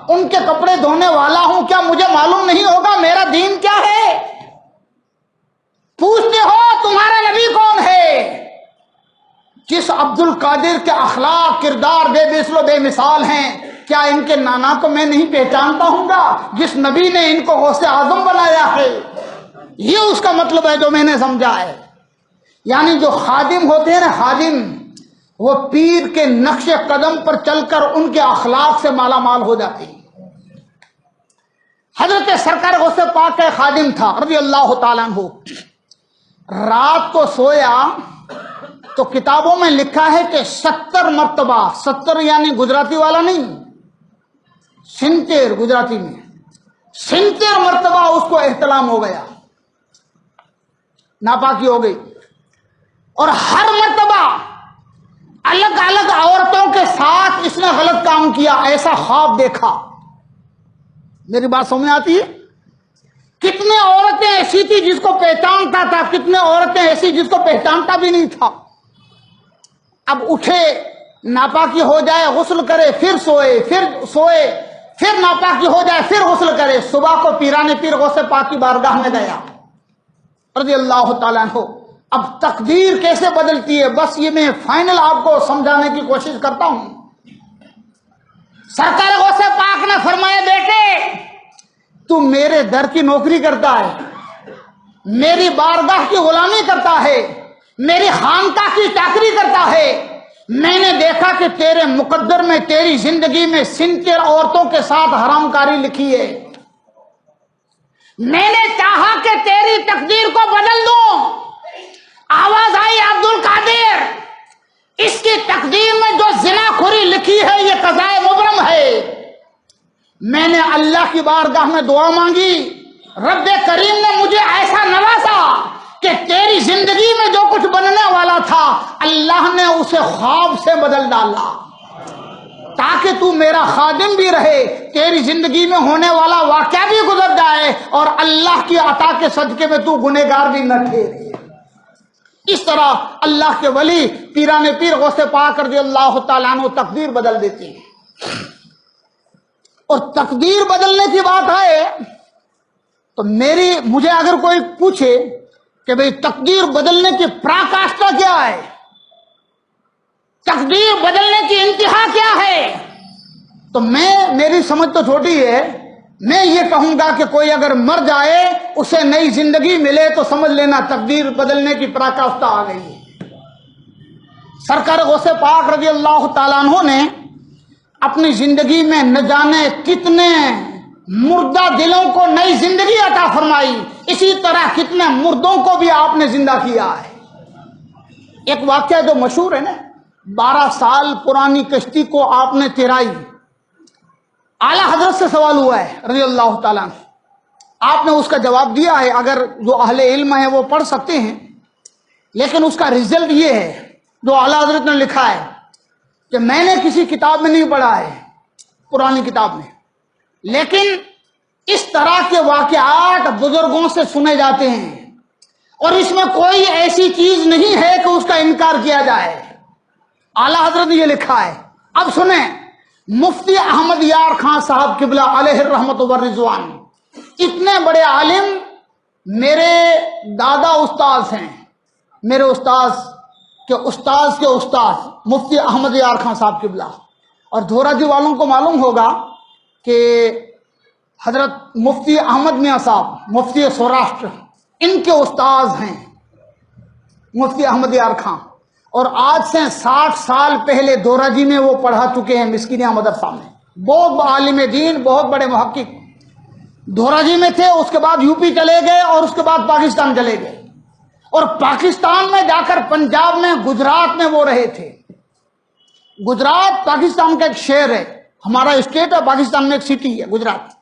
ان کے کپڑے دھونے والا ہوں، کیا مجھے معلوم نہیں ہوگا میرا دین کیا ہے؟ پوچھتے ہو تمہارا نبی کون ہے؟ جس عبد القادر کے اخلاق کردار بے مثل و بے مثال ہیں، کیا ان کے نانا کو میں نہیں پہچانتا ہوں گا؟ جس نبی نے ان کو غوث اعظم بنایا ہے، یہ اس کا مطلب ہے جو میں نے سمجھا ہے۔ یعنی جو خادم ہوتے ہیں نا، خادم، وہ پیر کے نقش قدم پر چل کر ان کے اخلاق سے مالا مال ہو جاتے ہیں۔ حضرت سرکار غوث پاک کا خادم تھا رضی اللہ تعالیٰ عنہ، رات کو سویا تو کتابوں میں لکھا ہے کہ 70 مرتبہ، 70 یعنی گجراتی والا نہیں، 70 گجراتی میں 70 مرتبہ اس کو احتلام ہو گیا، ناپاکی ہو گئی، اور ہر مرتبہ الگ الگ عورتوں کے ساتھ اس نے غلط کام کیا، ایسا خواب دیکھا۔ میری بات سمجھ آتی ہے؟ کتنے عورتیں ایسی تھی جس کو پہچانتا تھا، کتنے عورتیں ایسی جس کو پہچانتا بھی نہیں تھا۔ اب اٹھے، ناپاکی ہو جائے غسل کرے، پھر سوئے، پھر ناپاکی ہو جائے پھر غسل کرے۔ صبح کو پیران پیر غوث پاک کی بارگاہ میں گیا رضی اللہ تعالیٰ عنہ۔ اب تقدیر کیسے بدلتی ہے، بس یہ میں فائنل آپ کو سمجھانے کی کوشش کرتا ہوں۔ سرکار غوث پاک نے فرمایا، بیٹے تو میرے در کی نوکری کرتا ہے، میری بارگاہ کی غلامی کرتا ہے، میری خانقاہ کی چاکری کرتا ہے، میں نے دیکھا کہ تیرے مقدر میں، تیری زندگی میں 70 عورتوں کے ساتھ حرام کاری لکھی ہے، میں نے چاہا کہ تیری تقدیر کو بدل دوں. آواز آئی عبد القادر، اس کی تقدیر میں جو زنا خوری لکھی ہے یہ قضائے مبرم ہے. میں نے اللہ کی بارگاہ میں دعا مانگی، رب کریم نے مجھے ایسا نوازا کہ تیری زندگی میں جو کچھ بننے والا تھا اللہ نے اسے خواب سے بدل ڈالا، تاکہ تو میرا خادم بھی رہے، تیری زندگی میں ہونے والا واقعہ بھی گزر جائے اور اللہ کی عطا کے صدقے میں تو گنہگار بھی نہ ٹھہرے. اس طرح اللہ کے ولی پیران پیر غوث پاک رضی اللہ تعالیٰ عنہ تقدیر بدل دیتے ہیں. اور تقدیر بدلنے کی بات ہے تو مجھے اگر کوئی پوچھے کہ بھئی تقدیر بدلنے کی پراکاشٹا کیا ہے، تقدیر بدلنے کی انتہا کیا ہے، تو میری سمجھ تو چھوٹی ہے، میں یہ کہوں گا کہ کوئی اگر مر جائے اسے نئی زندگی ملے تو سمجھ لینا تقدیر بدلنے کی پراکاشٹا آ گئی ہے. سرکار غوث پاک رضی اللہ تعالیٰ عنہ نے اپنی زندگی میں نہ جانے کتنے مردہ دلوں کو نئی زندگی عطا فرمائی، اسی طرح کتنے مردوں کو بھی آپ نے زندہ کیا ہے. ایک واقعہ جو مشہور ہے نا، 12 سال پرانی کشتی کو آپ نے تیرائی. اعلی حضرت سے سوال ہوا ہے رضی اللہ تعالیٰ عنہ، آپ نے اس کا جواب دیا ہے، اگر جو اہل علم ہیں وہ پڑھ سکتے ہیں، لیکن اس کا رزلٹ یہ ہے جو اعلی حضرت نے لکھا ہے کہ میں نے کسی کتاب میں نہیں پڑھا ہے، پرانی کتاب میں، لیکن اس طرح کے واقعات بزرگوں سے سنے جاتے ہیں اور اس میں کوئی ایسی چیز نہیں ہے کہ اس کا انکار کیا جائے. اعلی حضرت نے یہ لکھا ہے. اب سنیں، مفتی احمد یار خان صاحب قبلہ علیہ الرحمت والرضوان، اتنے بڑے عالم، میرے دادا استاذ ہیں، میرے استاذ کے استاذ کے استاذ مفتی احمد یار خان صاحب قبلہ. اور دھورا جی والوں کو معلوم ہوگا کہ حضرت مفتی احمد میاں صاحب مفتی سوراشٹر، ان کے استاذ ہیں مفتی احمد یار خان، اور آج سے 60 سال پہلے دورا جی میں وہ پڑھا چکے ہیں مسکینیہ مدرسہ میں. بہت عالم دین، بہت بڑے محقق دورا جی میں تھے، اس کے بعد یو پی چلے گئے اور اس کے بعد پاکستان چلے گئے، اور پاکستان میں جا کر پنجاب میں، گجرات میں وہ رہے تھے. گجرات پاکستان کا ایک شہر ہے، ہمارا اسٹیٹ ہے، پاکستان میں ایک سٹی ہے گجرات.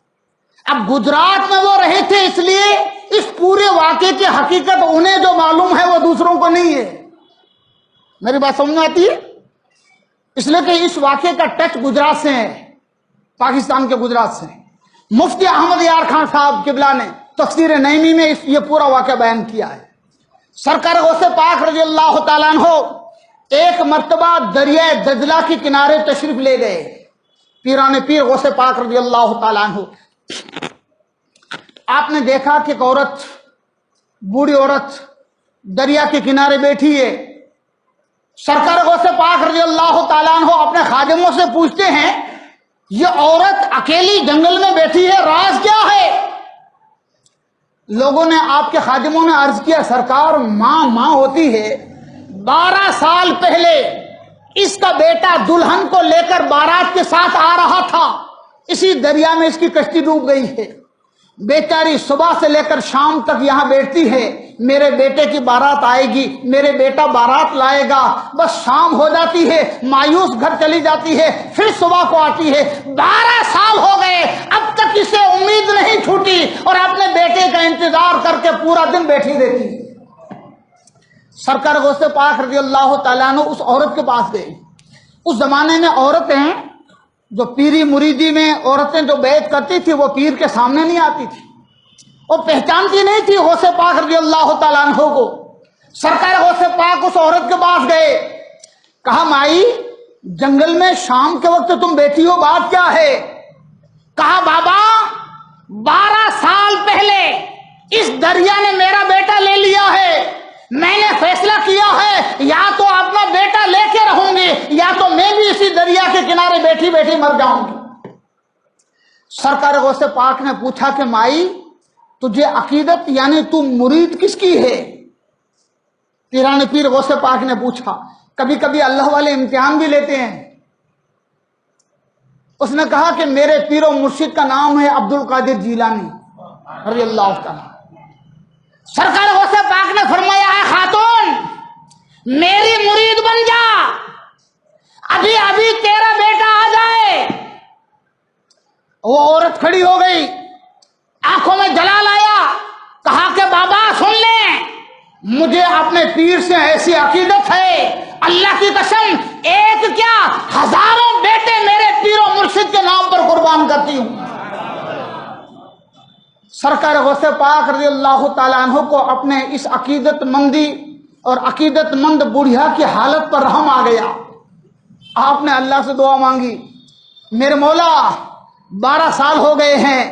اب گجرات میں وہ رہے تھے، اس لیے اس پورے واقعے کی حقیقت انہیں جو معلوم ہے وہ دوسروں کو نہیں ہے. میری بات سمجھ میں آتی ہے؟ اس لیے کہ اس واقعے کا ٹچ گجرات سے ہے، پاکستان کے گجرات سے. مفتی احمد یار خان صاحب قبلہ نے تفسیر نعیمی میں یہ پورا واقعہ بیان کیا ہے. سرکار غوث پاک رضی اللہ تعالیٰ عنہ ایک مرتبہ دریائے دجلہ کے کنارے تشریف لے گئے. پیران پیر غوث پاک رضی اللہ تعالیٰ عنہ، آپ نے دیکھا کہ ایک عورت، بوڑھی عورت دریا کے کنارے بیٹھی ہے. سرکار غوث پاک رضی اللہ تعالیٰ عنہ اپنے خادموں سے پوچھتے ہیں، یہ عورت اکیلی جنگل میں بیٹھی ہے، راز کیا ہے؟ لوگوں نے، آپ کے خادموں نے عرض کیا، سرکار ماں ہوتی ہے. 12 سال پہلے اس کا بیٹا دلہن کو لے کر بارات کے ساتھ آ رہا تھا، اسی دریا میں اس کی کشتی ڈوب گئی ہے. بیچاری صبح سے لے کر شام تک یہاں بیٹھتی ہے، میرے بیٹے کی بارات آئے گی، میرے بیٹا بارات لائے گا. بس شام ہو جاتی ہے، مایوس گھر چلی جاتی ہے، پھر صبح کو آتی ہے. 12 سال ہو گئے، اب تک اسے امید نہیں چھوٹی اور اپنے بیٹے کا انتظار کر کے پورا دن بیٹھی رہتی. سرکار غوث پاک رضی اللہ تعالیٰ عنہ اس عورت کے پاس گئے. اس زمانے میں عورتیں جو پیری مریدی میں عورتیں جو بیعت کرتی تھی وہ پیر کے سامنے نہیں آتی تھی، وہ پہچانتی نہیں تھی غوث پاک رضی اللہ تعالیٰ عنہ کو. سرکار غوث پاک اس عورت کے پاس گئے، کہا مائی جنگل میں شام کے وقت تم بیٹھی ہو، بات کیا ہے؟ کہا بابا 12 سال پہلے اس دریا نے میرا بیٹا لے لیا ہے، میں نے فیصلہ کیا ہے یا تو اپنا بیٹا لے کے رہوں گی یا تو میں بھی اسی دریا کے کنارے بیٹھی بیٹھی مر جاؤں گی. سرکار غوث پاک نے پوچھا کہ مائی تجھے عقیدت یعنی تو مرید کس کی ہے؟ پیران پیر غوث پاک نے پوچھا. کبھی کبھی اللہ والے امتحان بھی لیتے ہیں. اس نے کہا کہ میرے پیر و مرشد کا نام ہے عبد القادر جیلانی. رضی اللہ تعالیٰ۔ سرکار غوث پاک نے فرمایا اے خاتون میری مرید بن جا، ابھی ابھی تیرا بیٹا آ جائے۔ وہ عورت کھڑی ہو گئی، آنکھوں میں جلال آیا، کہا کہ بابا سن لیں، مجھے اپنے پیر سے ایسی عقیدت ہے، اللہ کی قسم ایک کیا ہزاروں بیٹے میرے پیر و مرشد کے نام پر قربان کرتی ہوں۔ سرکار غوث پاک رضی اللہ تعالیٰ عنہ کو اپنے اس عقیدت مندی اور عقیدت مند بڑھیا کی حالت پر رحم آ گیا۔ آپ نے اللہ سے دعا مانگی، میرے مولا 12 سال ہو گئے ہیں،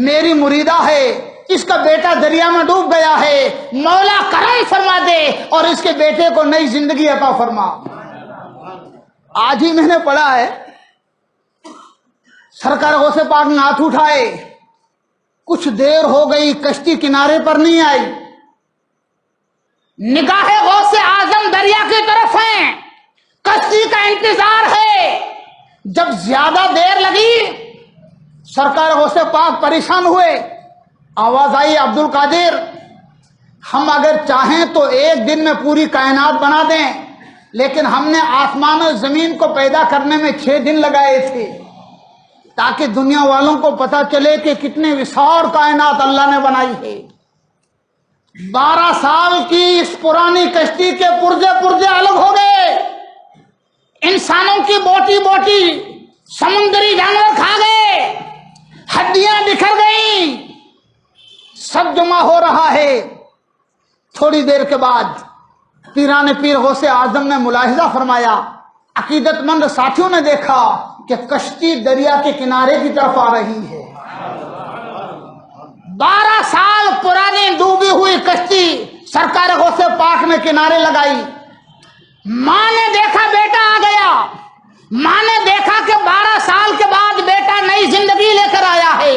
میری مریدہ ہے، اس کا بیٹا دریا میں ڈوب گیا ہے، مولا کرم فرما دے اور اس کے بیٹے کو نئی زندگی عطا فرما۔ آج ہی میں نے پڑھا ہے، سرکار غوث پاک نے ہاتھ اٹھائے، کچھ دیر ہو گئی کشتی کنارے پر نہیں آئی، نگاہ غوث اعظم دریا کی طرف ہیں، کشتی کا انتظار ہے۔ جب زیادہ دیر لگی سرکار غوث پاک پریشان ہوئے، آواز آئی عبد القادر ہم اگر چاہیں تو ایک دن میں پوری کائنات بنا دیں، لیکن ہم نے آسمان اور زمین کو پیدا کرنے میں 6 دن لگائے تھے تاکہ دنیا والوں کو پتا چلے کہ کتنے وسعت کائنات اللہ نے بنائی ہے۔ 12 سال کی اس پرانی کشتی کے پرزے الگ ہو گئے، انسانوں کی بوٹی بوٹی سمندری جانور کھا گئے، ہڈیاں بکھر گئیں، سب جمع ہو رہا ہے۔ تھوڑی دیر کے بعد پیران پیر غوث اعظم نے ملاحظہ فرمایا، عقیدت مند ساتھیوں نے دیکھا کہ کشتی دریا کے کنارے کی طرف آ رہی ہے۔ 12 سال پرانی ڈوبی ہوئی کشتی سرکار غوث پاک نے کنارے لگائی۔ ماں نے دیکھا بیٹا آ گیا، ماں نے دیکھا کہ 12 سال کے بعد بیٹا نئی زندگی لے کر آیا ہے۔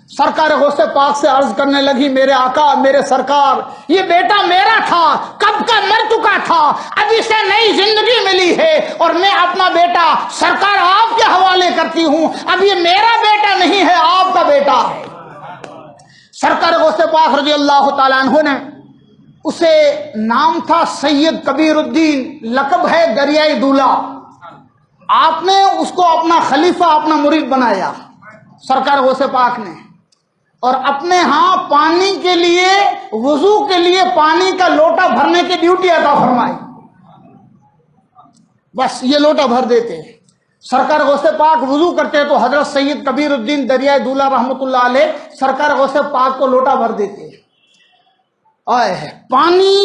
سرکار غوث پاک سے عرض کرنے لگی، میرے آقا میرے سرکار، یہ بیٹا میرا تھا، کب کا مر چکا تھا، اب اسے نئی زندگی ملی ہے اور میں اپنا بیٹا سرکار آپ کے حوالے کرتی ہوں، اب یہ میرا بیٹا نہیں ہے آپ کا بیٹا ہے۔ سرکار غوث پاک رضی اللہ تعالیٰ عنہ نے، اسے نام تھا سید کبیر الدین، لقب ہے دریائے دولا، آپ نے اس کو اپنا خلیفہ اپنا مرید بنایا سرکار غوث پاک نے، اور اپنے ہاں پانی کے لیے وضو کے لیے پانی کا لوٹا بھرنے کی ڈیوٹی عطا فرمائی۔ بس یہ لوٹا بھر دیتے، سرکار غوث پاک وضو کرتے تو حضرت سید کبیر الدین دریائے دولا رحمۃ اللہ علیہ سرکار غوث پاک کو لوٹا بھر دیتے۔ پانی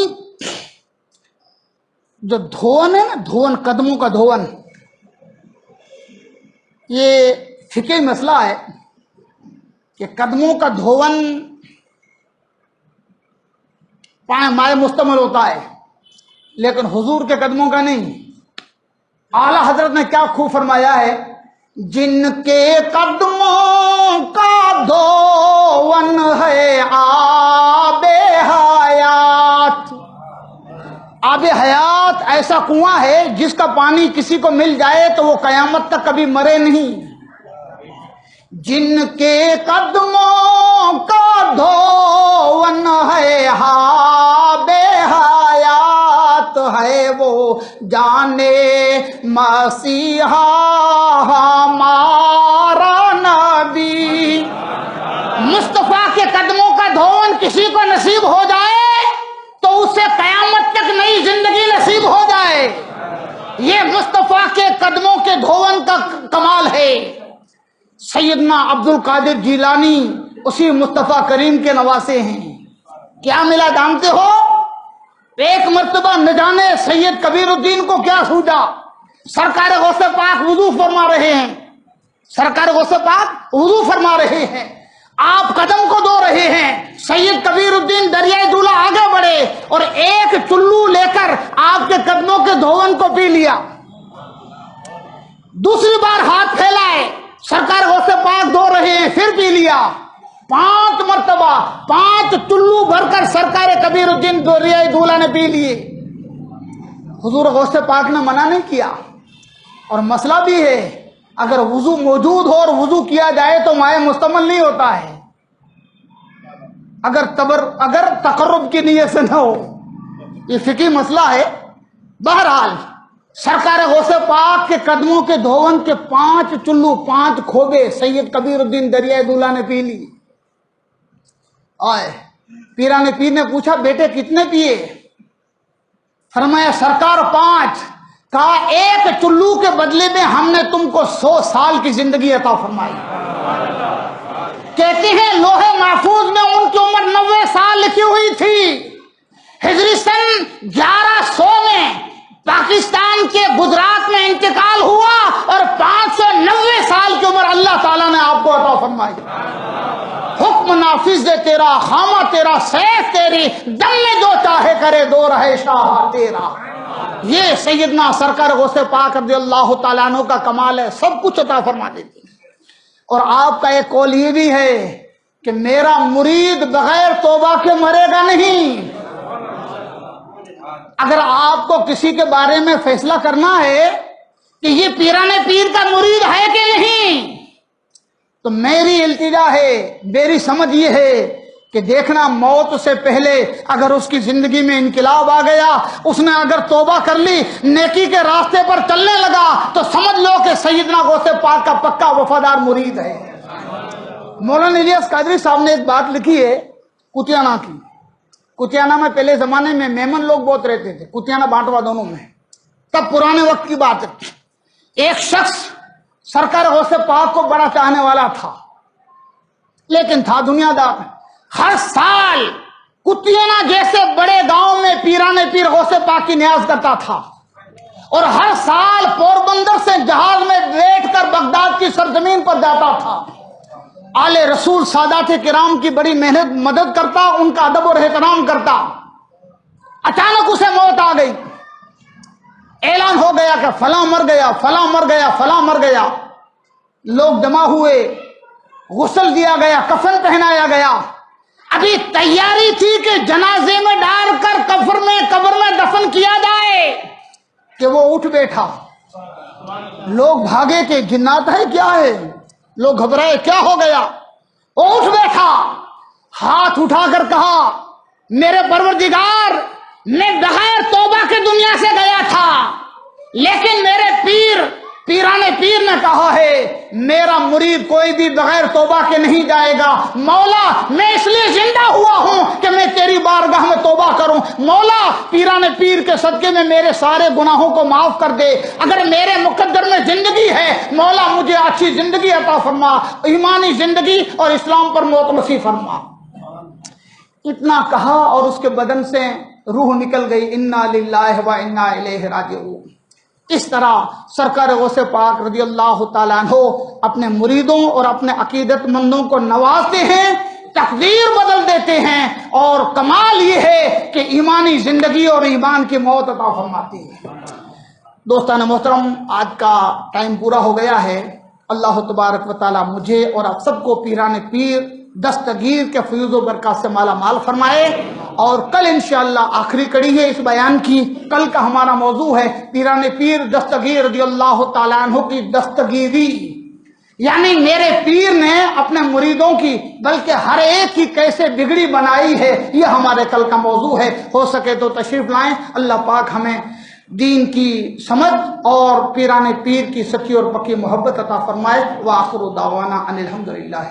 جو دھون ہے نا، دھون قدموں کا دھون، یہ فقہی مسئلہ ہے کہ قدموں کا دھون مائع مستعمل ہوتا ہے لیکن حضور کے قدموں کا نہیں۔ اعلیٰ حضرت نے کیا خوب فرمایا ہے، جن کے قدموں کا دھون ہے آب حیات۔ آب حیات ایسا کنواں ہے جس کا پانی کسی کو مل جائے تو وہ قیامت تک کبھی مرے نہیں۔ جن کے قدموں کا دھون ہے آب حیات ہے وہ جانے مسیحا ہمارا نبی۔ مصطفیٰ کے قدموں کا دھون کسی کو نصیب ہو جائے تو اسے قیامت تک نئی زندگی نصیب ہو جائے، یہ مصطفیٰ کے قدموں کے دھون کا کمال ہے۔ سیدنا عبد القادر جیلانی اسی مصطفیٰ کریم کے نواسے ہیں۔ کیا ملا جانتے ہو؟ ایک مرتبہ نہ جانے سید کبیر الدین کو کیا سوجا، سرکار غوث پاک وضو فرما رہے ہیں، سرکار غوث پاک وضو فرما رہے ہیں، آپ قدم کو دھو رہے ہیں، سید کبیر الدین دریائے دولا آگے بڑھے اور ایک چلو لے کر آپ کے قدموں کے دھون کو پی لیا۔ دوسری بار ہاتھ پھیلائے، سرکار غوث پاک دھو رہے ہیں، پھر پی لیا۔ 5 مرتبہ 5 چلو بھر کر سرکار کبیر الدین دریائے دولا نے پی لیے۔ حضور غوث پاک نے منع نہیں کیا، اور مسئلہ بھی ہے اگر وضو موجود ہو اور وضو کیا جائے تو مائع مستعمل نہیں ہوتا ہے۔ اگر تقرب کی نیت سے نہ ہو. یہ فقہی مسئلہ ہے. بہرحال سرکار غوث پاک کے قدموں کے دھون کے 5 چلو 5 کھوبے سید کبیر الدین دریائے دولہ نے پی لی. آئے پیران پیر نے پوچھا بیٹے کتنے پیے؟ فرمایا سرکار 5. کہا 1 چلو کے بدلے میں ہم نے تم کو 100 سال کی زندگی عطا فرمائی. کہتے ہیں لوہے محفوظ میں ان کی عمر 90 سال لکھی ہوئی تھی. ہجری سن 1100 میں پاکستان کے گجرات میں انتقال ہوا اور 590 سال کی عمر اللہ تعالیٰ نے آپ کو عطا فرمائی. حکم نافذ ہے تیرا، خامہ تیرا، سیف تیری، دم میں جو چاہے کرے، دو رہے شاہ تیرا. یہ سیدنا سرکار غوث پاک رضی اللہ تعالیٰ عنہ کا کمال ہے، سب کچھ عطا فرما دیتی. اور آپ کا ایک قول یہ بھی ہے کہ میرا مرید بغیر توبہ کے مرے گا نہیں. اگر آپ کو کسی کے بارے میں فیصلہ کرنا ہے کہ یہ پیران پیر کا مرید ہے کہ نہیں، تو میری التجا ہے، میری سمجھ یہ ہے کہ دیکھنا موت سے پہلے اگر اس کی زندگی میں انقلاب آ گیا، اس نے اگر توبہ کر لی، نیکی کے راستے پر چلنے لگا، تو سمجھ لو کہ سیدنا غوث پاک کا پکا وفادار مرید ہے. مولانا الیاس قادری صاحب نے ایک بات لکھی ہے کتیانہ کی. کتیانہ میں پہلے زمانے میں میمن لوگ بہت رہتے تھے، کتیانہ بانٹوا دونوں میں. تب پرانے وقت کی بات ہے. ایک شخص سرکار غوث پاک کو بڑا چاہنے والا تھا، لیکن تھا دنیا دار. ہر سال کتیانہ جیسے بڑے گاؤں میں پیران پیر غوث پاک کی نیاز کرتا تھا، اور ہر سال پوربندر سے جہاز میں بیٹھ کر بغداد کی سرزمین پر جاتا تھا. آل رسول سادات کرام کی بڑی محنت مدد کرتا، ان کا ادب اور احترام کرتا. اچانک اسے موت آ گئی. اعلان ہو گیا کہ فلاں مر گیا، فلاں مر گیا، فلاں مر گیا. لوگ جمع ہوئے، غسل دیا گیا، کفن پہنایا گیا. ابھی تیاری تھی کہ جنازے میں ڈال کر قبر میں دفن کیا جائے کہ وہ اٹھ بیٹھا. لوگ بھاگے کہ جنات ہے کیا ہے، لوگ گھبرائے کیا ہو گیا. وہ اٹھ بیٹھا، ہاتھ اٹھا کر کہا میرے پروردگار، میں بغیر توبہ کے دنیا سے گیا تھا، لیکن میرے پیران پیر نے کہا ہے میرا مرید کوئی بھی بغیر توبہ کے نہیں جائے گا. مولا میں اس لیے زندہ ہوا ہوں کہ میں تیری بارگاہ میں توبہ کروں. مولا پیران پیر کے صدقے میں میرے سارے گناہوں کو معاف کر دے. اگر میرے مقدر میں زندگی ہے مولا مجھے اچھی زندگی عطا فرما، ایمانی زندگی اور اسلام پر موت نصیب فرما. اتنا کہا اور اس کے بدن سے روح نکل گئی. انا للہ و انا الیہ راجعون. اس طرح سرکار غوث پاک رضی اللہ تعالیٰ عنہ اپنے مریدوں اور اپنے عقیدت مندوں کو نوازتے ہیں، تقدیر بدل دیتے ہیں، اور کمال یہ ہے کہ ایمانی زندگی اور ایمان کی موت عطا فرماتی ہے. دوستان محترم، آج کا ٹائم پورا ہو گیا ہے. اللہ تبارک و تعالیٰ مجھے اور آپ سب کو پیران پیر دستگیر کے فیض و برکات سے مالا مال فرمائے. اور کل انشاءاللہ آخری کڑی ہے اس بیان کی. کل کا ہمارا موضوع ہے پیران پیر دستگیر رضی اللہ تعالیٰ عنہ کی دستگیری، یعنی میرے پیر نے اپنے مریدوں کی بلکہ ہر ایک کی کیسے بگڑی بنائی ہے. یہ ہمارے کل کا موضوع ہے. ہو سکے تو تشریف لائیں. اللہ پاک ہمیں دین کی سمجھ اور پیران پیر کی سچی اور پکی محبت عطا فرمائے. وآخر دعوانا ان الحمدللہ.